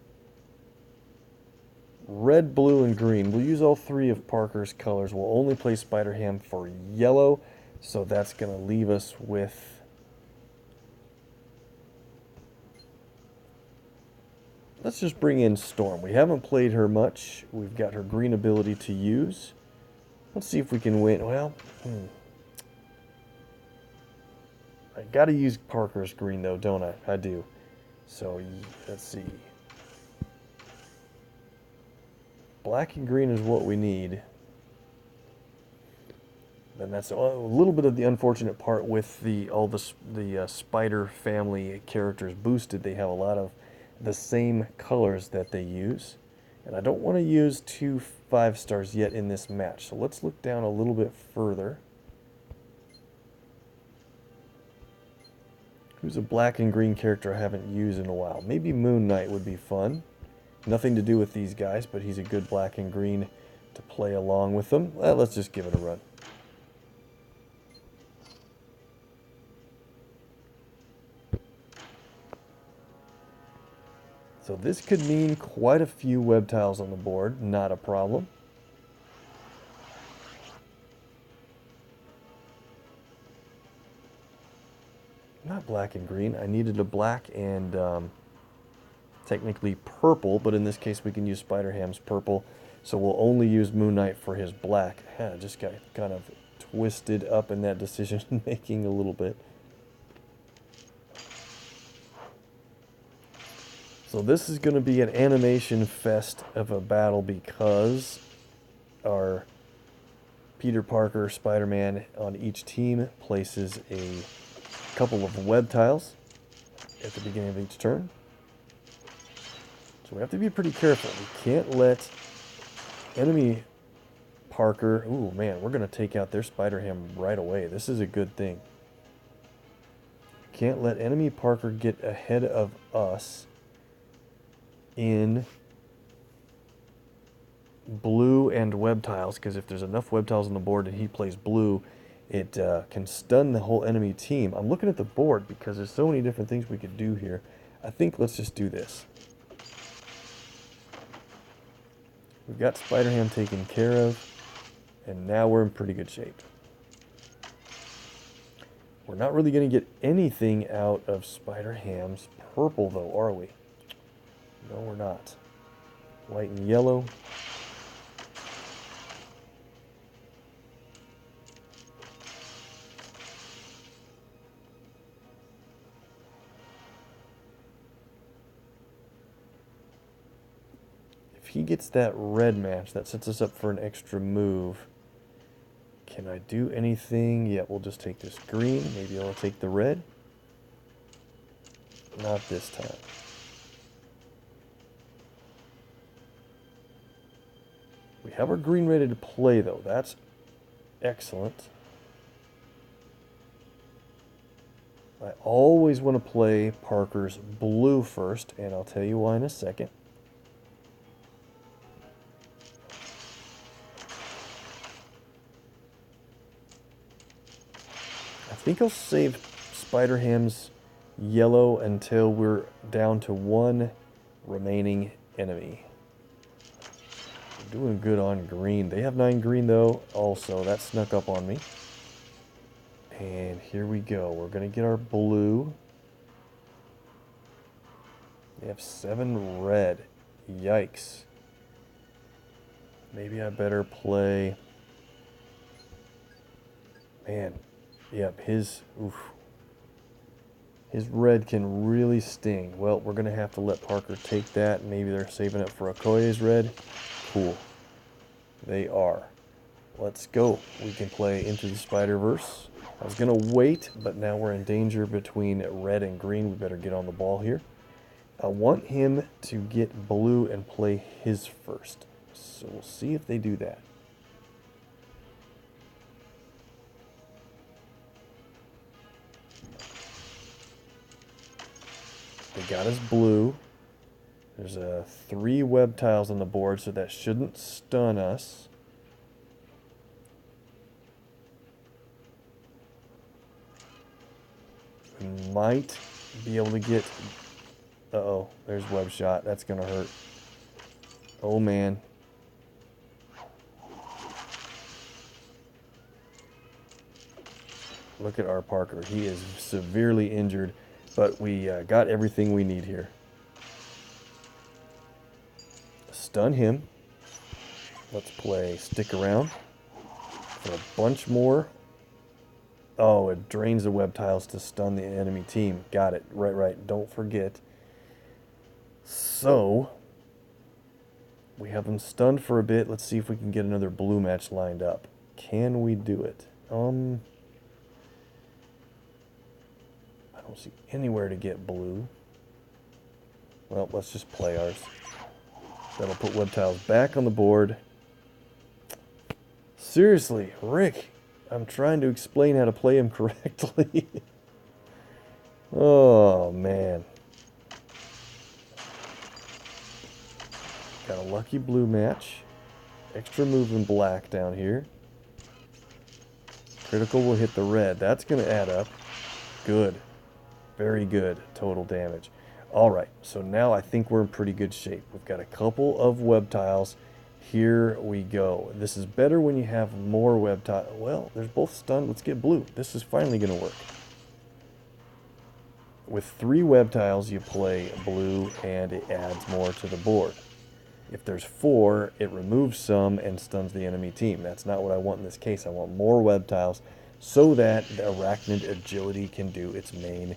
red, blue, and green. We'll use all three of Parker's colors. We'll only play Spider-Ham for yellow, so that's going to leave us with... Let's just bring in Storm. We haven't played her much. We've got her green ability to use. Let's see if we can win. Well, I got to use Parker's green, though, don't I? I do. So, let's see. Black and green is what we need. And that's a little bit of the unfortunate part with all the Spider family characters boosted. They have a lot of the same colors that they use. And I don't want to use 2 5-stars yet in this match. So let's look down a little bit further. Who's a black and green character I haven't used in a while? Maybe Moon Knight would be fun. Nothing to do with these guys, but he's a good black and green to play along with them. Well, let's just give it a run. So this could mean quite a few web tiles on the board. Not a problem. Not black and green. I needed a black and technically purple, but in this case we can use Spider-Ham's purple. So we'll only use Moon Knight for his black. I just got kind of twisted up in that decision making a little bit. So this is going to be an animation fest of a battle because our Peter Parker Spider-Man on each team places a couple of web tiles at the beginning of each turn. So we have to be pretty careful. We can't let enemy Parker... Ooh, man, we're going to take out their Spider-Ham right away. This is a good thing. Can't let enemy Parker get ahead of us in blue and web tiles, because if there's enough web tiles on the board and he plays blue, it can stun the whole enemy team. I'm looking at the board because there's so many different things we could do here. I think let's just do this. We've got Spider-Ham taken care of, and now we're in pretty good shape. We're not really going to get anything out of Spider-Ham's purple, though, are we? No, we're not. White and yellow. If he gets that red match, that sets us up for an extra move. Can I do anything? Yeah, we'll just take this green. Maybe I'll take the red. Not this time. We have our green ready to play, though. That's excellent. I always want to play Parker's blue first, and I'll tell you why in a second. I think I'll save Spider-Ham's yellow until we're down to one remaining enemy. Doing good on green. They have 9 green, though, also. That snuck up on me. And here we go. We're going to get our blue. They have 7 red. Yikes. Maybe I better play... Man. Yep, his His red can really sting. Well, we're going to have to let Parker take that. Maybe they're saving it for Okoye's red. Cool. They are. Let's go. We can play Into the Spider-Verse. I was going to wait, but now we're in danger between red and green. We better get on the ball here. I want him to get blue and play his first. So we'll see if they do that. They got us blue. There's 3 web tiles on the board, so that shouldn't stun us. We might be able to get... Uh-oh, there's web shot. That's going to hurt. Oh, man. Look at our Parker. He is severely injured, but we got everything we need here. Stun him. Let's play Stick Around for a bunch more. Oh, it drains the web tiles to stun the enemy team. Got it. Right. Don't forget. So, we have them stunned for a bit. Let's see if we can get another blue match lined up. Can we do it? I don't see anywhere to get blue. Well, let's just play ours. That'll put web tiles back on the board. Seriously, Rick, I'm trying to explain how to play him correctly. Oh, man. Got a lucky blue match. Extra move in black down here. Critical will hit the red. That's going to add up. Good. Very good total damage. Alright, so now I think we're in pretty good shape. We've got a couple of web tiles. Here we go. This is better when you have more web tiles. Well, there's both stunned. Let's get blue. This is finally going to work. With 3 web tiles, you play blue and it adds more to the board. If there's 4, it removes some and stuns the enemy team. That's not what I want in this case. I want more web tiles so that the Arachnid Agility can do its main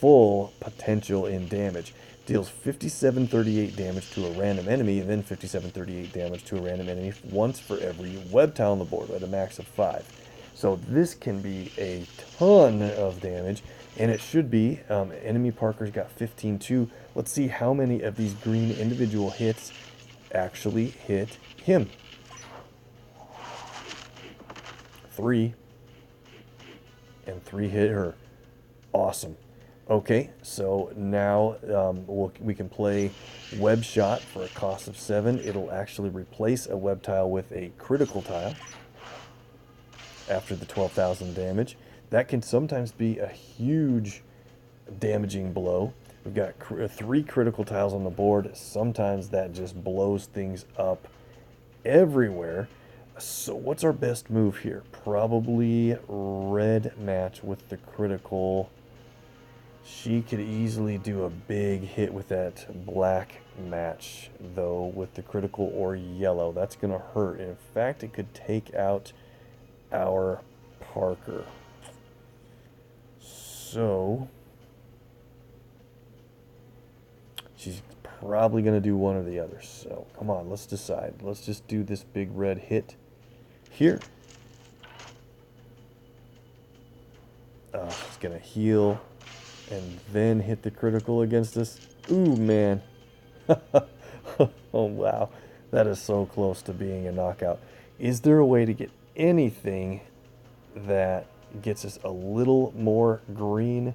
full potential in damage. Deals 5738 damage to a random enemy, and then 5738 damage to a random enemy once for every web tile on the board at a max of 5. So this can be a ton of damage, and it should be. Enemy Parker's got 15 too. Let's see how many of these green individual hits actually hit him. 3. And 3 hit her. Awesome. Okay, so now we can play Web Shot for a cost of 7. It'll actually replace a web tile with a critical tile after the 12,000 damage. That can sometimes be a huge damaging blow. We've got 3 critical tiles on the board. Sometimes that just blows things up everywhere. So what's our best move here? Probably red match with the critical. She could easily do a big hit with that black match, though, with the critical or yellow. That's going to hurt. In fact, it could take out our Parker. So, she's probably going to do one or the other. So, come on, let's decide. Let's just do this big red hit here. It's going to heal and then hit the critical against us. Ooh, man. Oh, wow. That is so close to being a knockout. Is there a way to get anything that gets us a little more green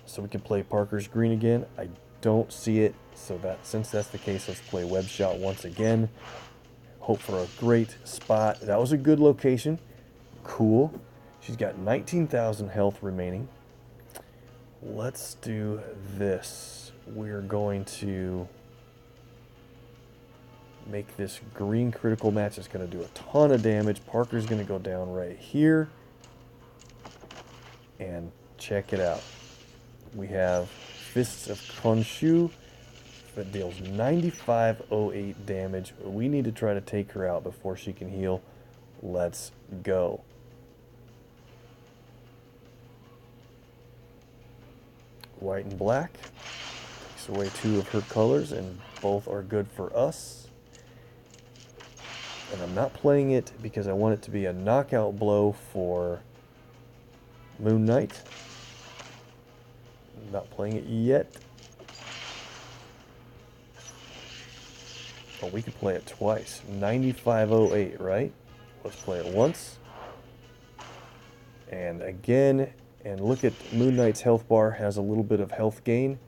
so we can play Parker's green again? I don't see it. So since that's the case, let's play Web Shot once again. Hope for a great spot. That was a good location. Cool. She's got 19,000 health remaining. Let's do this. We're going to make this green critical match. It's going to do a ton of damage. Parker's going to go down right here. And check it out. We have Fists of Khonshu that deals 9508 damage. We need to try to take her out before she can heal. Let's go. white and black. Takes away 2 of her colors, and both are good for us. And I'm not playing it because I want it to be a knockout blow for Moon Knight. I'm not playing it yet. Oh, we could play it twice. 9508, right? Let's play it once. And again, and look at Moon Knight's health bar has a little bit of health gain.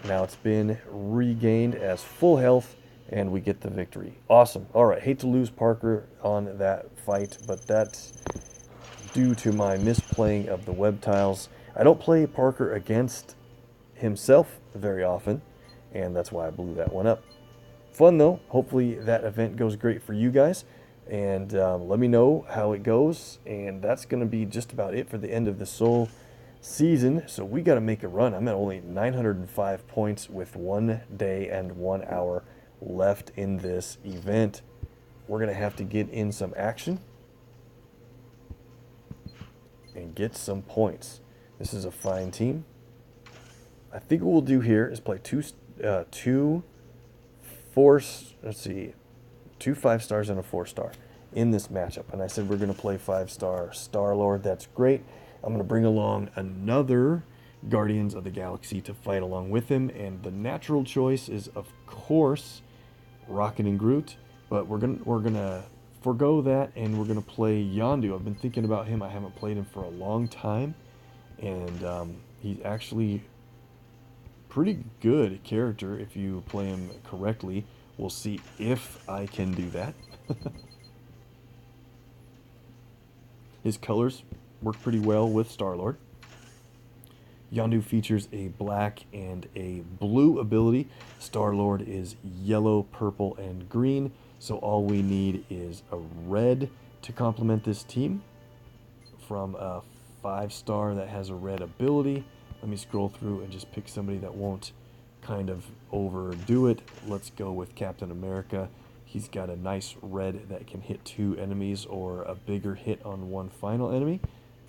Now it's been regained as full health, and we get the victory. Awesome. All right, hate to lose Parker on that fight, but that's due to my misplaying of the web tiles. I don't play Parker against himself very often, and that's why I blew that one up. Fun though. Hopefully that event goes great for you guys, and let me know how it goes. And that's going to be just about it for the end of the Soul season. So we got to make a run. I'm at only 905 points with 1 day and 1 hour left in this event. We're going to have to get in some action and get some points. This is a fine team. I think what we'll do here is play two 5-stars and a 4-star in this matchup. And I said we're going to play 5-star Star-Lord. That's great. I'm going to bring along another Guardians of the Galaxy to fight along with him. And the natural choice is, of course, Rocket and Groot. But we're gonna forgo that, and we're gonna play Yondu. I've been thinking about him. I haven't played him for a long time, and he's actually pretty good character if you play him correctly. We'll see if I can do that. His colors work pretty well with Star-Lord. Yondu features a black and a blue ability. Star-Lord is yellow, purple, and green. So all we need is a red to complement this team from a 5-star that has a red ability. Let me scroll through and just pick somebody that won't kind of overdo it. Let's go with Captain America. He's got a nice red that can hit 2 enemies or a bigger hit on 1 final enemy.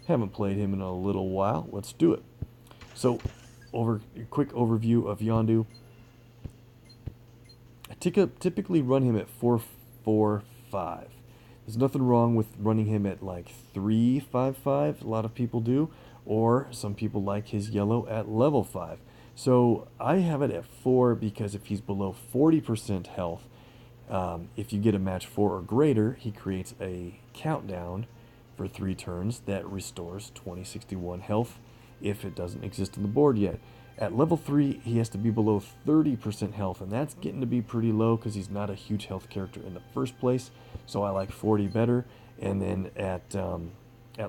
Haven't played him in a little while. Let's do it. So, quick overview of Yondu. I typically run him at 4-4-5. There's nothing wrong with running him at like 3-5-5. A lot of people do, or some people like his yellow at level 5. So I have it at 4 because if he's below 40% health, if you get a match 4 or greater, he creates a countdown for 3 turns that restores 2061 health if it doesn't exist on the board yet. At level 3, he has to be below 30% health, and that's getting to be pretty low because he's not a huge health character in the first place, so I like 40 better. And then at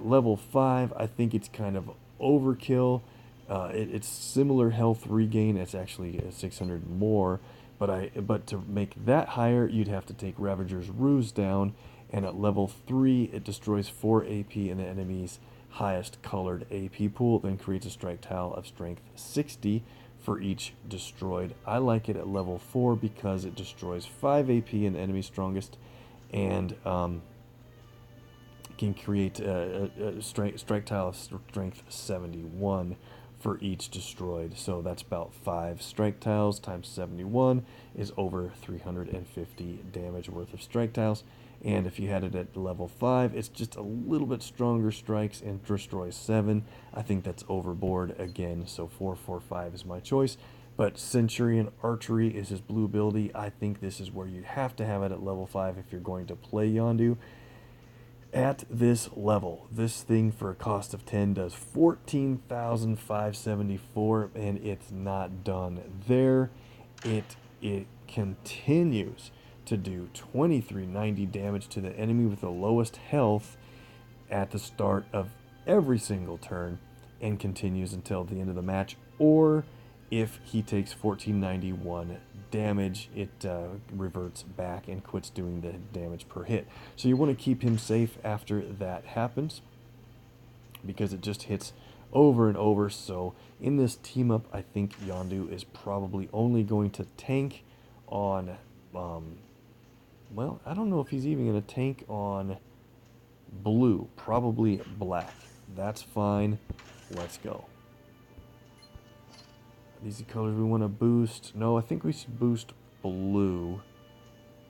level 5, I think it's kind of overkill. It's similar health regain. It's actually 600 more, but to make that higher, you'd have to take Ravager's Ruse down, and at level 3, it destroys 4 AP in the enemy's highest colored AP pool, then creates a strike tile of strength 60 for each destroyed. I like it at level 4 because it destroys 5 AP in the enemy's strongest, and can create a strike tile of strength 71 for each destroyed. So that's about 5 strike tiles times 71 is over 350 damage worth of strike tiles. And if you had it at level 5, it's just a little bit stronger strikes and destroys 7. I think that's overboard again, so 4-4-5 is my choice. But Centurion Archery is his blue ability. I think this is where you have to have it at level 5 if you're going to play Yondu. At this level, this thing for a cost of 10 does 14,574, and it's not done there. It continues to do 2390 damage to the enemy with the lowest health at the start of every single turn, and continues until the end of the match. Or if he takes 1491 damage, it reverts back and quits doing the damage per hit. So you want to keep him safe after that happens, because it just hits over and over. So in this team up, I think Yondu is probably only going to tank on well, I don't know if he's even going to tank on blue. Probably black. That's fine. Let's go. These are colors we want to boost. No, I think we should boost blue,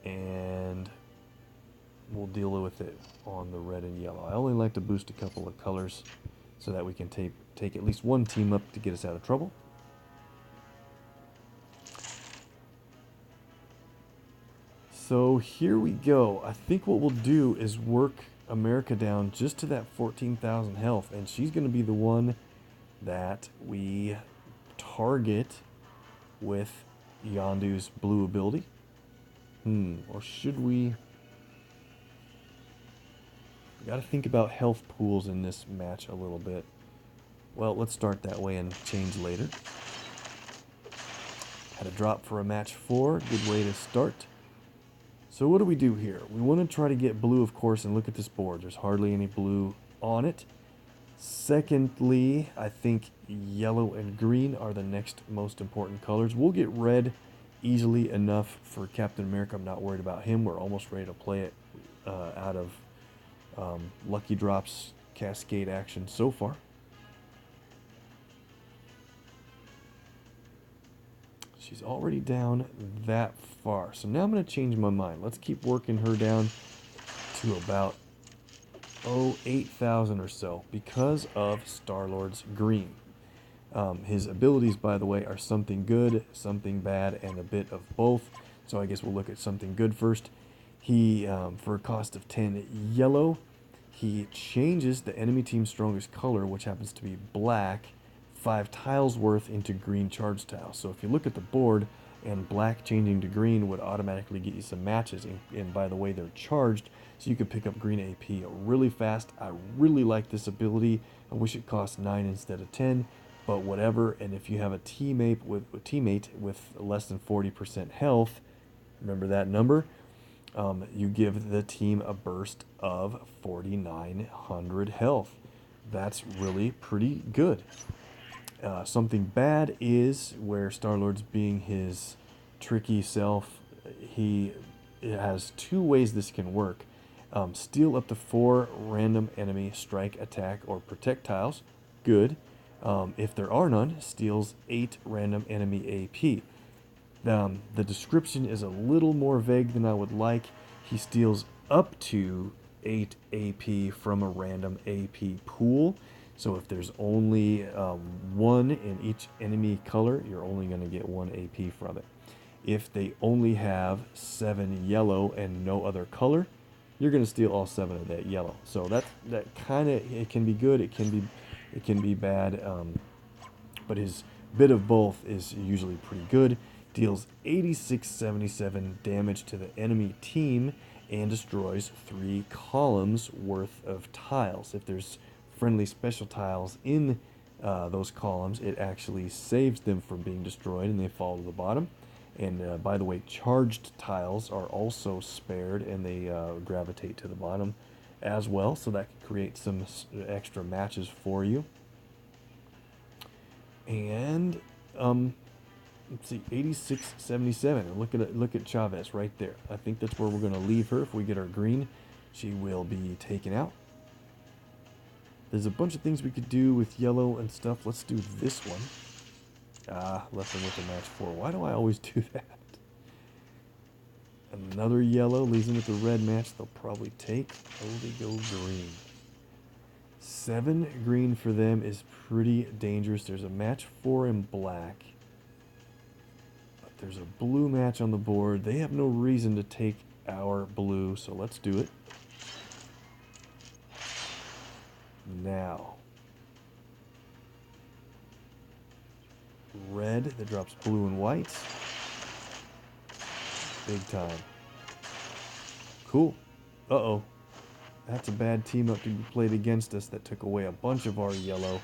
and we'll deal with it on the red and yellow. I only like to boost a couple of colors so that we can take at least one team up to get us out of trouble. So here we go. I think what we'll do is work America down just to that 14,000 health, and she's going to be the one that we target with Yondu's blue ability. Or should we... Got to think about health pools in this match a little bit. Well, let's start that way and change later. Had a drop for a match 4. Good way to start. So what do we do here? We want to try to get blue, of course, and look at this board. There's hardly any blue on it. Secondly, I think yellow and green are the next most important colors. We'll get red easily enough for Captain America. I'm not worried about him. We're almost ready to play it out of Lucky Drops cascade action so far. She's already down that far. So now I'm going to change my mind. Let's keep working her down to about 8,000 or so because of Star-Lord's green. His abilities, by the way, are something good, something bad, and a bit of both. So I guess we'll look at something good first. He, for a cost of 10 yellow, he changes the enemy team's strongest color, which happens to be black, 5 tiles worth into green charge tiles. So if you look at the board, and black changing to green would automatically get you some matches, and by the way, they're charged, so you could pick up green AP really fast. I really like this ability. I wish it cost 9 instead of 10, but whatever. And if you have a teammate with less than 40% health, remember that number, you give the team a burst of 4,900 health. That's really pretty good. Something bad is where Star-Lord's being his tricky self. It has 2 ways this can work. Steal up to 4 random enemy strike, attack, or protect tiles. Good. If there are none, steals 8 random enemy AP. The description is a little more vague than I would like. He steals up to 8 AP from a random AP pool. So if there's only 1 in each enemy color, you're only going to get 1 AP from it. If they only have 7 yellow and no other color, you're going to steal all 7 of that yellow. So that kind of, it can be good, it can be bad, but his bit of both is usually pretty good. Deals 8677 damage to the enemy team and destroys 3 columns worth of tiles. If there's friendly special tiles in those columns, it actually saves them from being destroyed and they fall to the bottom. And by the way, charged tiles are also spared and they gravitate to the bottom as well, so that can create some extra matches for you. And let's see, 8677. And look at Chavez right there. I think that's where we're going to leave her. If we get our green, she will be taken out. There's a bunch of things we could do with yellow and stuff. Let's do this one. Left them with a match 4. Why do I always do that? Another yellow leaves them with the red match. They'll probably take. Oh, they go green. 7 green for them is pretty dangerous. There's a match 4 in black. But there's a blue match on the board. They have no reason to take our blue, so let's do it. Now, red that drops blue and white. Big time. Cool. Uh-oh. That's a bad team up to be played against us that took away a bunch of our yellow.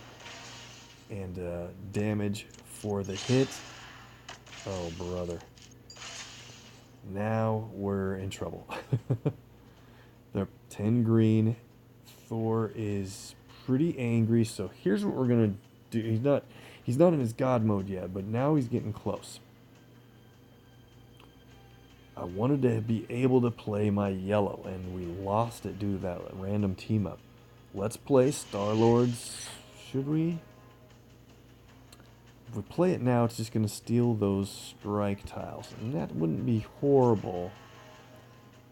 And damage for the hit. Oh, brother. Now we're in trouble. They're 10 green. Thor is pretty angry, so here's what we're gonna do. He's not in his god mode yet, but now he's getting close. I wanted to be able to play my yellow, and we lost it due to that random team up. Let's play Star-Lord's should we? If we play it now, it's just going to steal those strike tiles. And that wouldn't be horrible.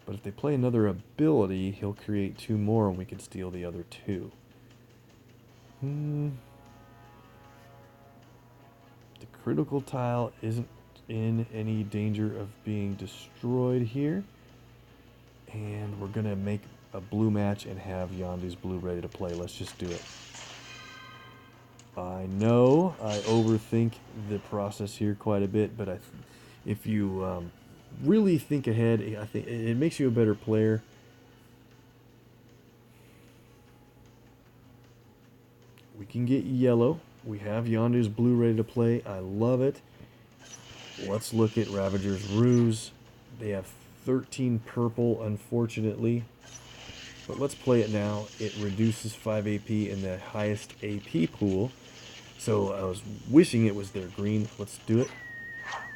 But if they play another ability, he'll create 2 more and we could steal the other 2. The critical tile isn't in any danger of being destroyed here. And we're going to make a blue match and have Yondu's blue ready to play. Let's just do it. I know I overthink the process here quite a bit, but if you really think ahead, I think it makes you a better player. We can get yellow. We have Yondu's blue ready to play. I love it. Let's look at Ravager's Ruse. They have 13 purple, unfortunately. But let's play it now. It reduces 5 AP in the highest AP pool. So I was wishing it was their green. Let's do it.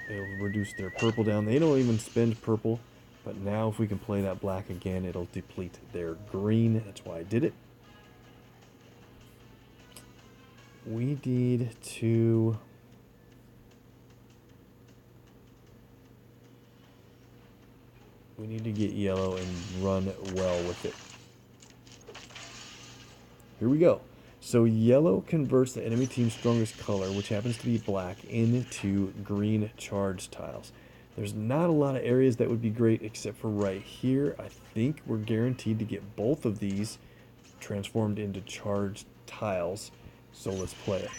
It'll reduce their purple down. They don't even spend purple. But now if we can play that black again, it'll deplete their green. That's why I did it. We need to... We need to get yellow and run well with it. Here we go. So yellow converts the enemy team's strongest color, which happens to be black, into green charge tiles. There's not a lot of areas that would be great except for right here. I think we're guaranteed to get both of these transformed into charged tiles. So let's play it.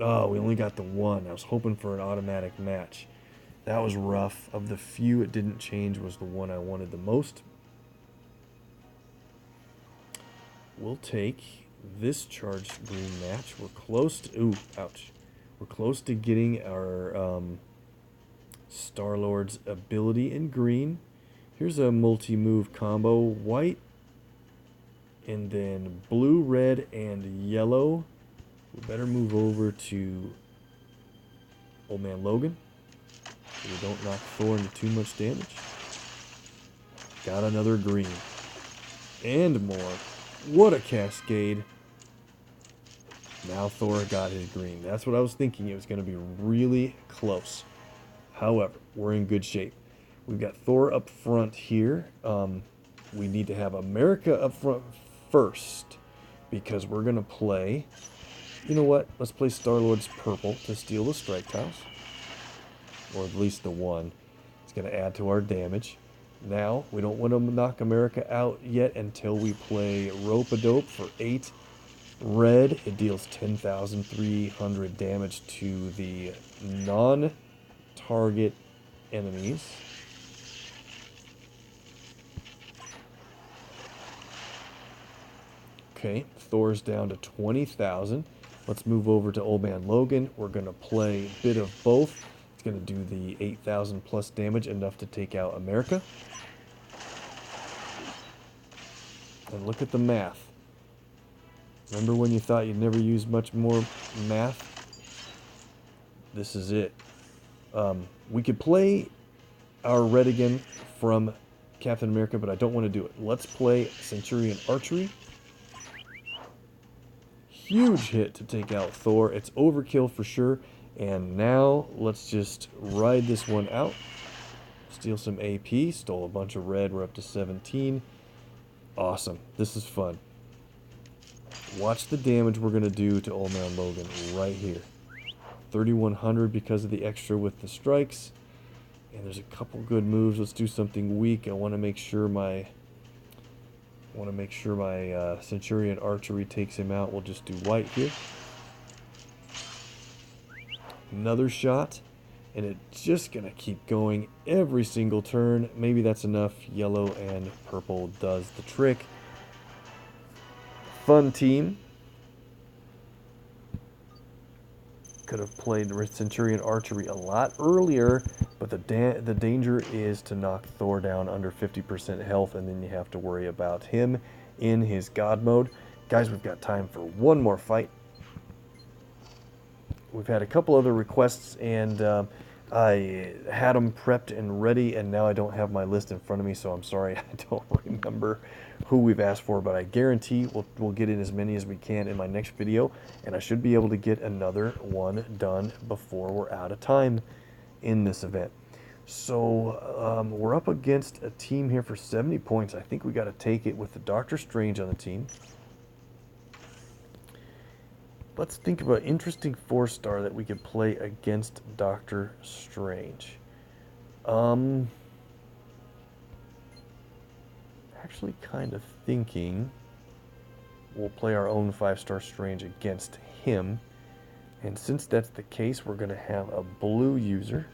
Oh, we only got the one. I was hoping for an automatic match. That was rough. Of the few it didn't change was the one I wanted the most. We'll take this charged green match. We're close to... Ooh, ouch. We're close to getting our Star-Lord's ability in green. Here's a multi-move combo. White, and then blue, red, and yellow. We better move over to Old Man Logan, so we don't knock Thor into too much damage. Got another green. And more. What a cascade. Now Thor got his green. That's what I was thinking. It was going to be really close. However, we're in good shape. We've got Thor up front here. We need to have America up front first, because we're going to play... You know what? Let's play Star-Lord's purple to steal the strike tiles. Or at least the one. It's going to add to our damage. Now, we don't want to knock America out yet until we play Rope-a-Dope for 8 red. It deals 10,300 damage to the non-target enemies. Okay, Thor's down to 20,000. Let's move over to Old Man Logan. We're going to play a bit of both. It's going to do the 8,000 plus damage, enough to take out America. And look at the math. Remember when you thought you'd never use much more math? This is it. We could play our red again from Captain America, but I don't want to do it. Let's play Centurion Archery. Huge hit to take out Thor. It's overkill for sure. And now let's just ride this one out. Steal some AP. Stole a bunch of red. We're up to 17. Awesome. This is fun. Watch the damage we're going to do to Old Man Logan right here. 3,100 because of the extra with the strikes. And there's a couple good moves. Let's do something weak. I want to make sure my Centurion Archery takes him out. We'll just do white here. Another shot. And it's just going to keep going every single turn. Maybe that's enough. Yellow and purple does the trick. Fun team. Could have played Centurion Archery a lot earlier, but the danger is to knock Thor down under 50% health, and then you have to worry about him in his God mode. Guys, we've got time for one more fight. We've had a couple other requests, and I had them prepped and ready, and now I don't have my list in front of me, so I'm sorry I don't remember who we've asked for, but I guarantee we'll get in as many as we can in my next video, and I should be able to get another one done before we're out of time in this event. So we're up against a team here for 70 points. I think we got to take it with the Doctor Strange on the team. Let's think of an interesting 4-star that we could play against Doctor Strange. Actually kind of thinking we'll play our own 5-star Strange against him. And since that's the case, we're going to have a blue user.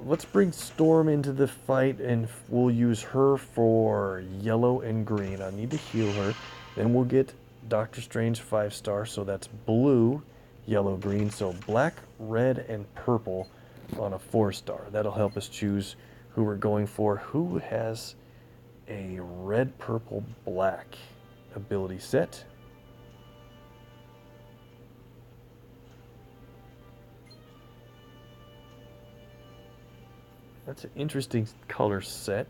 Let's bring Storm into the fight, and we'll use her for yellow and green. I need to heal her. Then we'll get Doctor Strange 5-star, so that's blue, yellow, green. So black, red, and purple on a 4-star. That'll help us choose who we're going for. Who has a red, purple, black ability set? That's an interesting color set.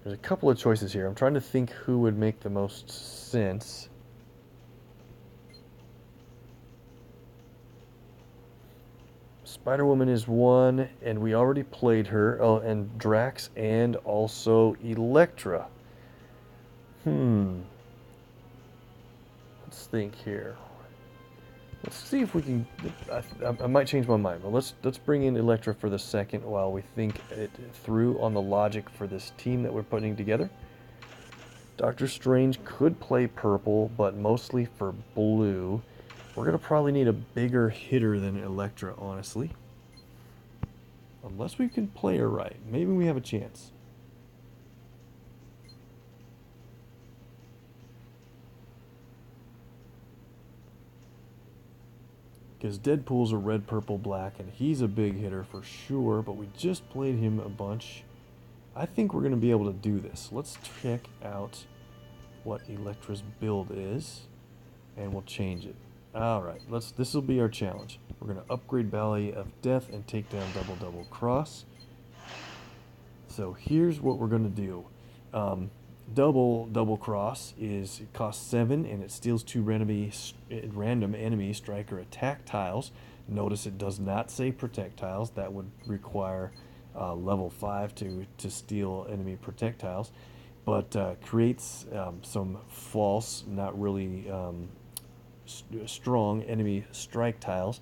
There's a couple of choices here. I'm trying to think who would make the most sense. Spider-Woman is one, and we already played her. Oh, and Drax, and also Elektra. Let's think here. Let's see if we can. I might change my mind, but let's bring in Elektra for the second while we think it through on the logic for this team that we're putting together. Doctor Strange could play purple, but mostly for blue. We're going to probably need a bigger hitter than Elektra, honestly. Unless we can play her right. Maybe we have a chance. Because Deadpool's a red, purple, black, and he's a big hitter for sure, but we just played him a bunch. I think we're going to be able to do this. Let's check out what Elektra's build is, and we'll change it. Alright, this will be our challenge. We're going to upgrade Ballet of Death and take down Double Cross. So here's what we're going to do. Double Cross it costs 7, and it steals 2 random enemy striker attack tiles. Notice it does not say protect tiles. That would require level 5 to steal enemy protect tiles. But creates some false, not really strong enemy strike tiles,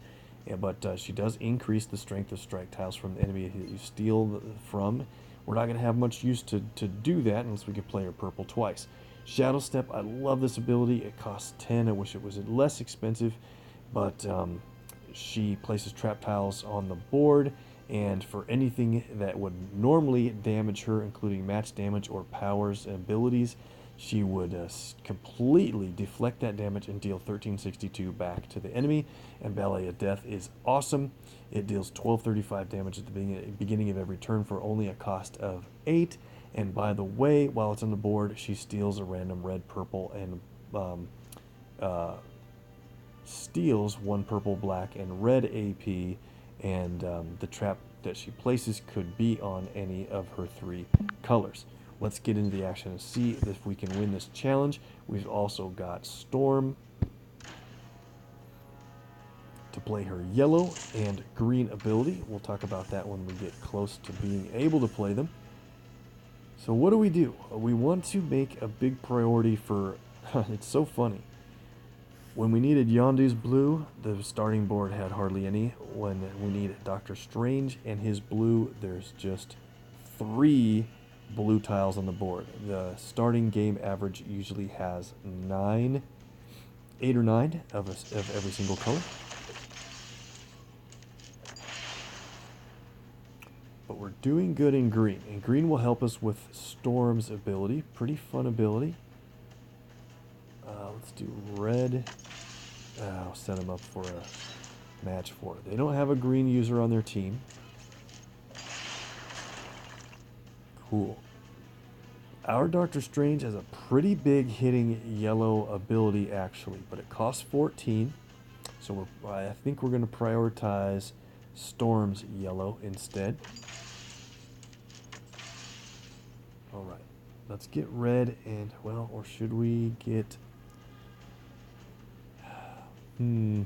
but she does increase the strength of strike tiles from the enemy that you steal from. We're not going to have much use to do that unless we can play her purple twice. Shadow Step, I love this ability. It costs 10. I wish it was less expensive, but she places trap tiles on the board, and for anything that would normally damage her, including match damage or powers and abilities, she would completely deflect that damage and deal 1362 back to the enemy. And Ballet of Death is awesome. It deals 1235 damage at the beginning of every turn for only a cost of 8. And by the way, while it's on the board, she steals a random red, purple, and steals 1 purple, black, and red AP. And the trap that she places could be on any of her 3 colors. Let's get into the action and see if we can win this challenge. We've also got Storm to play her yellow and green ability. We'll talk about that when we get close to being able to play them. So what do? We want to make a big priority for... It's so funny. When we needed Yondu's blue, the starting board had hardly any. When we need Doctor Strange and his blue, there's just 3 blue tiles on the board. The starting game average usually has 8 or 9 of every single color. But we're doing good in green, and green will help us with Storm's ability. Pretty fun ability. Let's do red. I'll set them up for a match 4. They don't have a green user on their team. Cool. Our Doctor Strange has a pretty big hitting yellow ability, actually, but it costs 14. So I think we're going to prioritize Storm's yellow instead. All right. Let's get red and, well, or should we get... They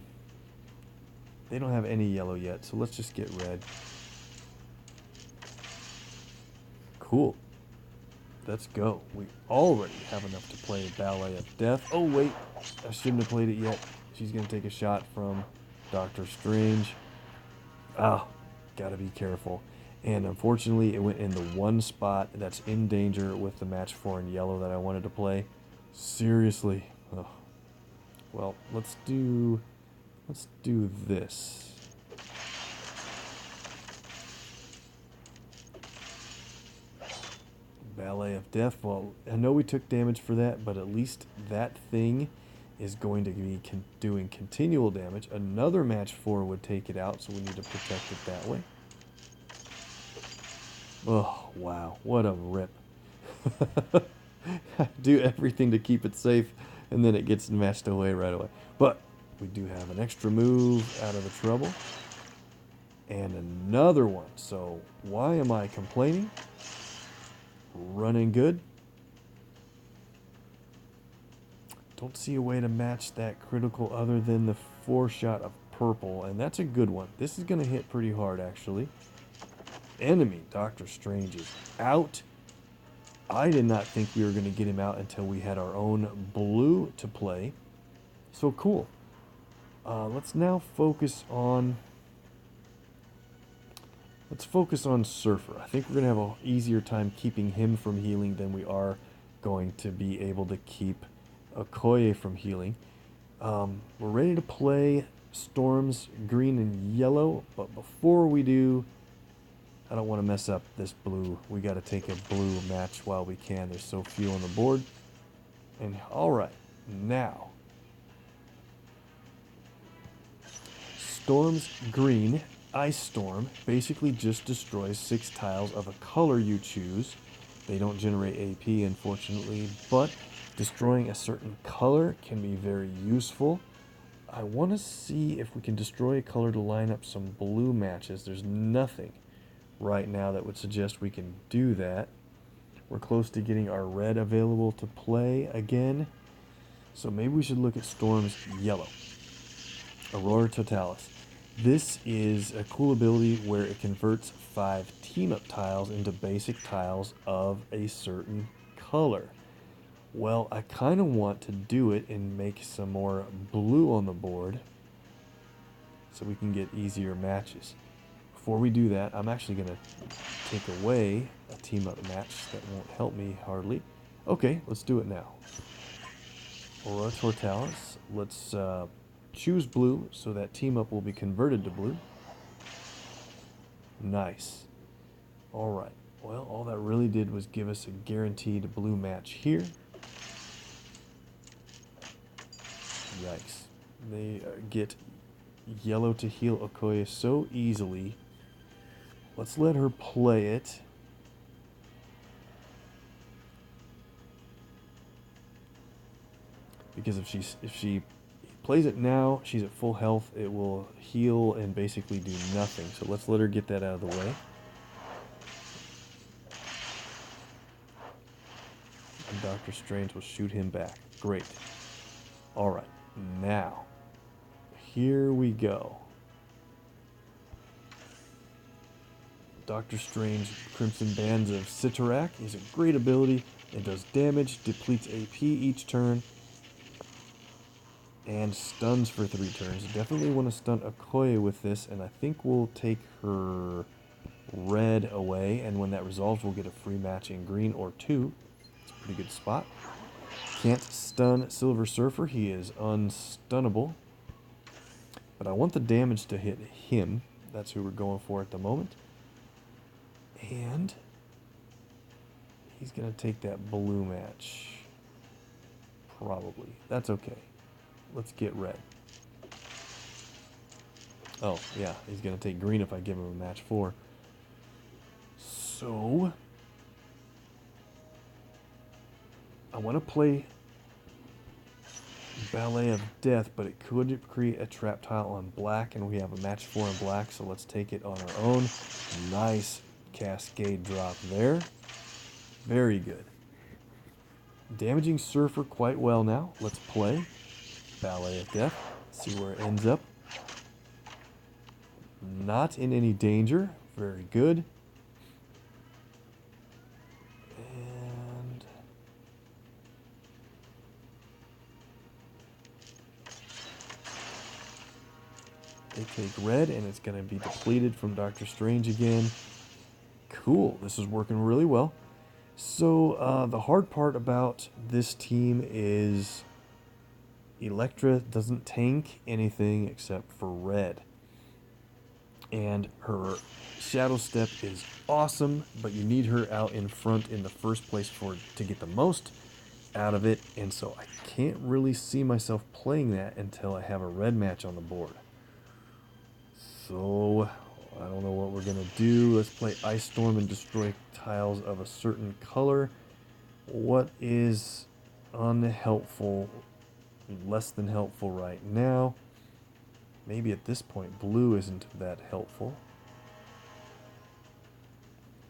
don't have any yellow yet, so let's just get red. Cool. Let's go. We already have enough to play Ballet of Death. Oh, wait. I shouldn't have played it yet. She's going to take a shot from Doctor Strange. Gotta be careful. And unfortunately, it went in the one spot that's in danger with the match 4 in yellow that I wanted to play. Seriously. Ugh. Well, let's do this. Ballet of Death. Well, I know we took damage for that, but at least that thing is going to be doing continual damage. Another match 4 would take it out, so we need to protect it that way. Oh, wow. What a rip. Do everything to keep it safe, and then it gets matched away right away. But we do have an extra move out of the trouble. And another one. So why am I complaining? Running good. Don't see a way to match that critical other than the 4-shot of purple, and that's a good one. This is going to hit pretty hard, actually. Enemy Doctor Strange is out. I did not think we were going to get him out until we had our own blue to play. So cool. Let's now focus on... Let's focus on Surfer. I think we're going to have an easier time keeping him from healing than we are going to be able to keep Okoye from healing. We're ready to play Storms green and yellow, but before we do, I don't want to mess up this blue. We got to take a blue match while we can. There's so few on the board. And alright, now. Storms green, Ice Storm, basically just destroys 6 tiles of a color you choose. They don't generate AP, unfortunately, but destroying a certain color can be very useful. I want to see if we can destroy a color to line up some blue matches. There's nothing right now that would suggest we can do that. We're close to getting our red available to play again. So maybe we should look at Storm's yellow. Aurora Totalis. This is a cool ability where it converts 5 team-up tiles into basic tiles of a certain color. Well, I kind of want to do it and make some more blue on the board so we can get easier matches. Before we do that, I'm actually going to take away a team-up match that won't help me hardly. Okay, let's do it now. Aurora Totalis. Let's choose blue so that team-up will be converted to blue. Nice. Alright, well, all that really did was give us a guaranteed blue match here. Yikes. They get yellow to heal Okoye so easily. Let's let her play it. Because if she plays it now, she's at full health, it will heal and basically do nothing. So let's let her get that out of the way. And Doctor Strange will shoot him back. Great. Alright, now, here we go. Doctor Strange Crimson Bands of Sitarak is a great ability. It does damage, depletes AP each turn, and stuns for 3 turns. Definitely want to stun Okoye with this, and I think we'll take her red away, and when that resolves, we'll get a free match in green or 2. It's a pretty good spot. Can't stun Silver Surfer. He is unstunnable. But I want the damage to hit him. That's who we're going for at the moment. And he's going to take that blue match. Probably. That's okay. Let's get red. Oh, yeah, he's going to take green if I give him a match 4. So, I want to play Ballet of Death, but it could create a trap tile on black, and we have a match 4 on black, so let's take it on our own. Nice cascade drop there. Very good. Damaging Surfer quite well now. Let's play Ballet of Death. See where it ends up. Not in any danger. Very good. And they take red, and it's going to be depleted from Doctor Strange again. Cool. This is working really well. So the hard part about this team is Elektra doesn't tank anything except for red. And her Shadow Step is awesome, but you need her out in front in the first place to get the most out of it. And so I can't really see myself playing that until I have a red match on the board. So I don't know what we're going to do. Let's play Ice Storm and destroy tiles of a certain color. What is unhelpful, less than helpful right now? Maybe at this point blue isn't that helpful,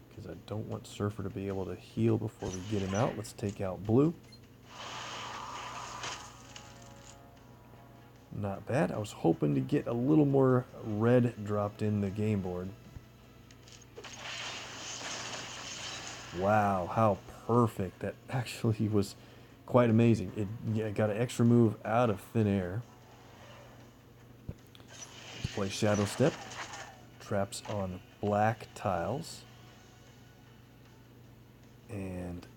because I don't want Surfer to be able to heal before we get him out. Let's take out blue. Not bad. I was hoping to get a little more red dropped in the game board. Wow, how perfect. That actually was quite amazing. It got an extra move out of thin air. Play Shadow Step. Traps on black tiles. And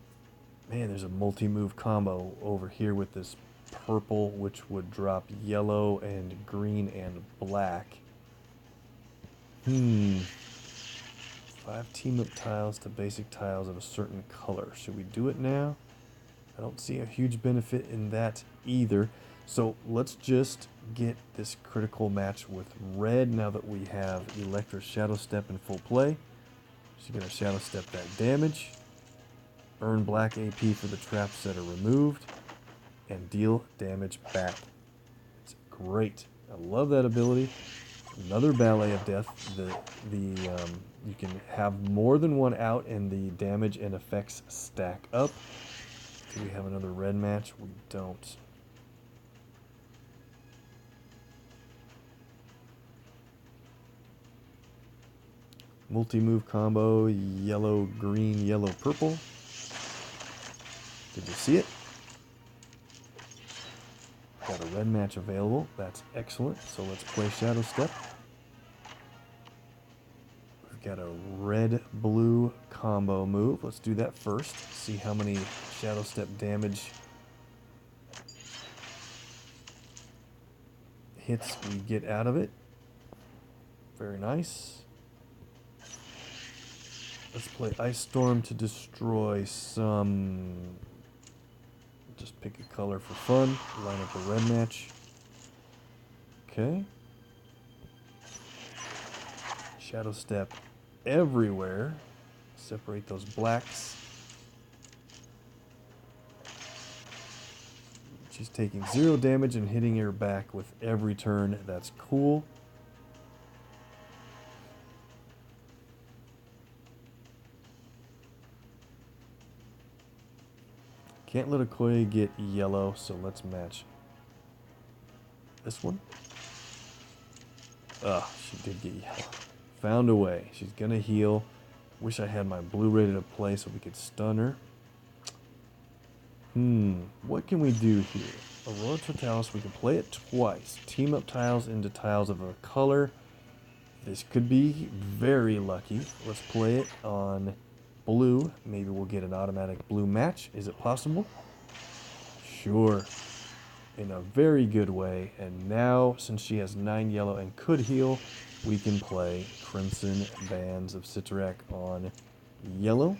man, there's a multi-move combo over here with this purple, which would drop yellow and green and black. 5 team-up tiles to basic tiles of a certain color. Should we do it now? I don't see a huge benefit in that either. So let's just get this critical match with red now that we have Elektra's Shadow Step in full play. She's going to Shadow Step that damage, earn black AP for the traps that are removed, and deal damage back. It's great. I love that ability. Another Ballet of Death. You can have more than one out, and the damage and effects stack up. Do we have another red match? We don't. Multi-move combo, yellow, green, yellow, purple. Did you see it? Got a red match available. That's excellent. So let's play Shadow Step. We've got a red-blue combo move. Let's do that first. See how many Shadow Step damage hits we get out of it. Very nice. Let's play Ice Storm to destroy some... Just pick a color for fun. Line up a red match. Okay. Shadow Step everywhere. Separate those blacks. She's taking 0 damage and hitting her back with every turn. That's cool. Can't let Okoye get yellow, so let's match this one. She did get yellow. Found a way. She's going to heal. Wish I had my blue ready to play so we could stun her. What can we do here? Aurora Totalis, we can play it twice. Team up tiles into tiles of a color. This could be very lucky. Let's play it on blue. Maybe we'll get an automatic blue match. Is it possible? Sure. In a very good way. And now, since she has 9 yellow and could heal, we can play Crimson Bands of Citarac on yellow.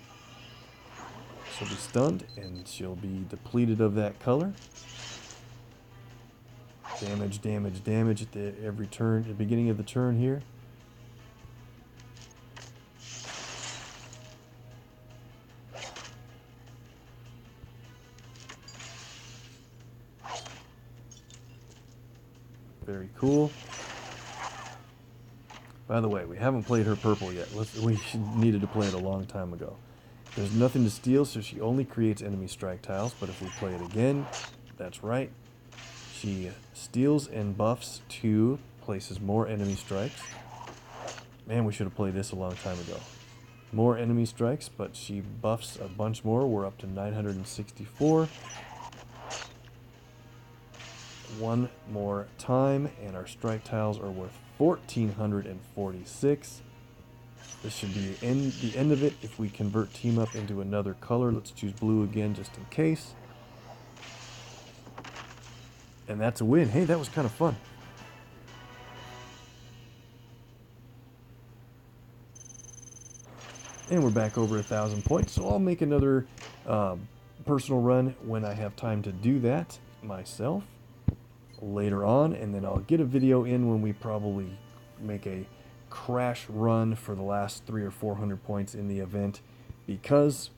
She'll be stunned, and she'll be depleted of that color. Damage, damage, damage at every turn, at the beginning of the turn here. Very cool. By the way, we haven't played her purple yet. We needed to play it a long time ago. There's nothing to steal, so she only creates enemy strike tiles, but if we play it again, that's right. She steals and buffs 2, places more enemy strikes. Man, we should have played this a long time ago. More enemy strikes, but she buffs a bunch more. We're up to 964. One more time, and our strike tiles are worth 1,446. This should be the end of it if we convert team up into another color. Let's choose blue again just in case. And that's a win. Hey, that was kind of fun. And we're back over 1,000 points, so I'll make another personal run when I have time to do that myself later on, and then I'll get a video in when we probably make a crash run for the last 300 or 400 points in the event, because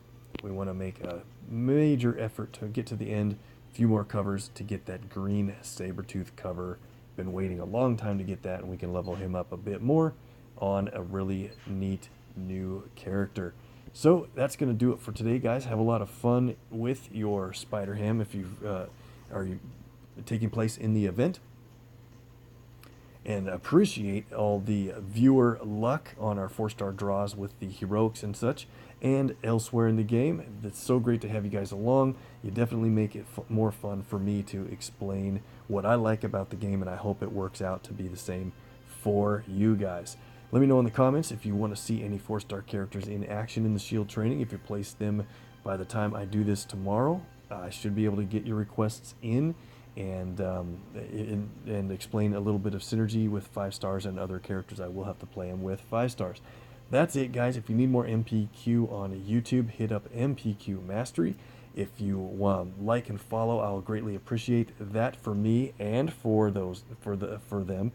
we want to make a major effort to get to the end. A few more covers to get that green saber-tooth cover. Been waiting a long time to get that, and we can level him up a bit more on a really neat new character. So that's going to do it for today, guys. Have a lot of fun with your Spider Ham if you are taking place in the event, and appreciate all the viewer luck on our 4-star draws with the heroics and such, and elsewhere in the game. It's so great to have you guys along. You definitely make it more fun for me to explain what I like about the game, and I hope it works out to be the same for you guys. Let me know in the comments if you want to see any 4-star characters in action in the Shield training. If you place them by the time I do this tomorrow, I should be able to get your requests in and explain a little bit of synergy with 5 stars and other characters I will have to play them with 5 stars. That's it, guys. If you need more MPQ on YouTube, hit up MPQ Mastery. If you like and follow, I'll greatly appreciate that for me and for them.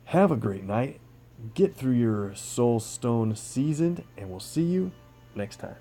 Have a great night. Get through your Soul Stone season, and we'll see you next time.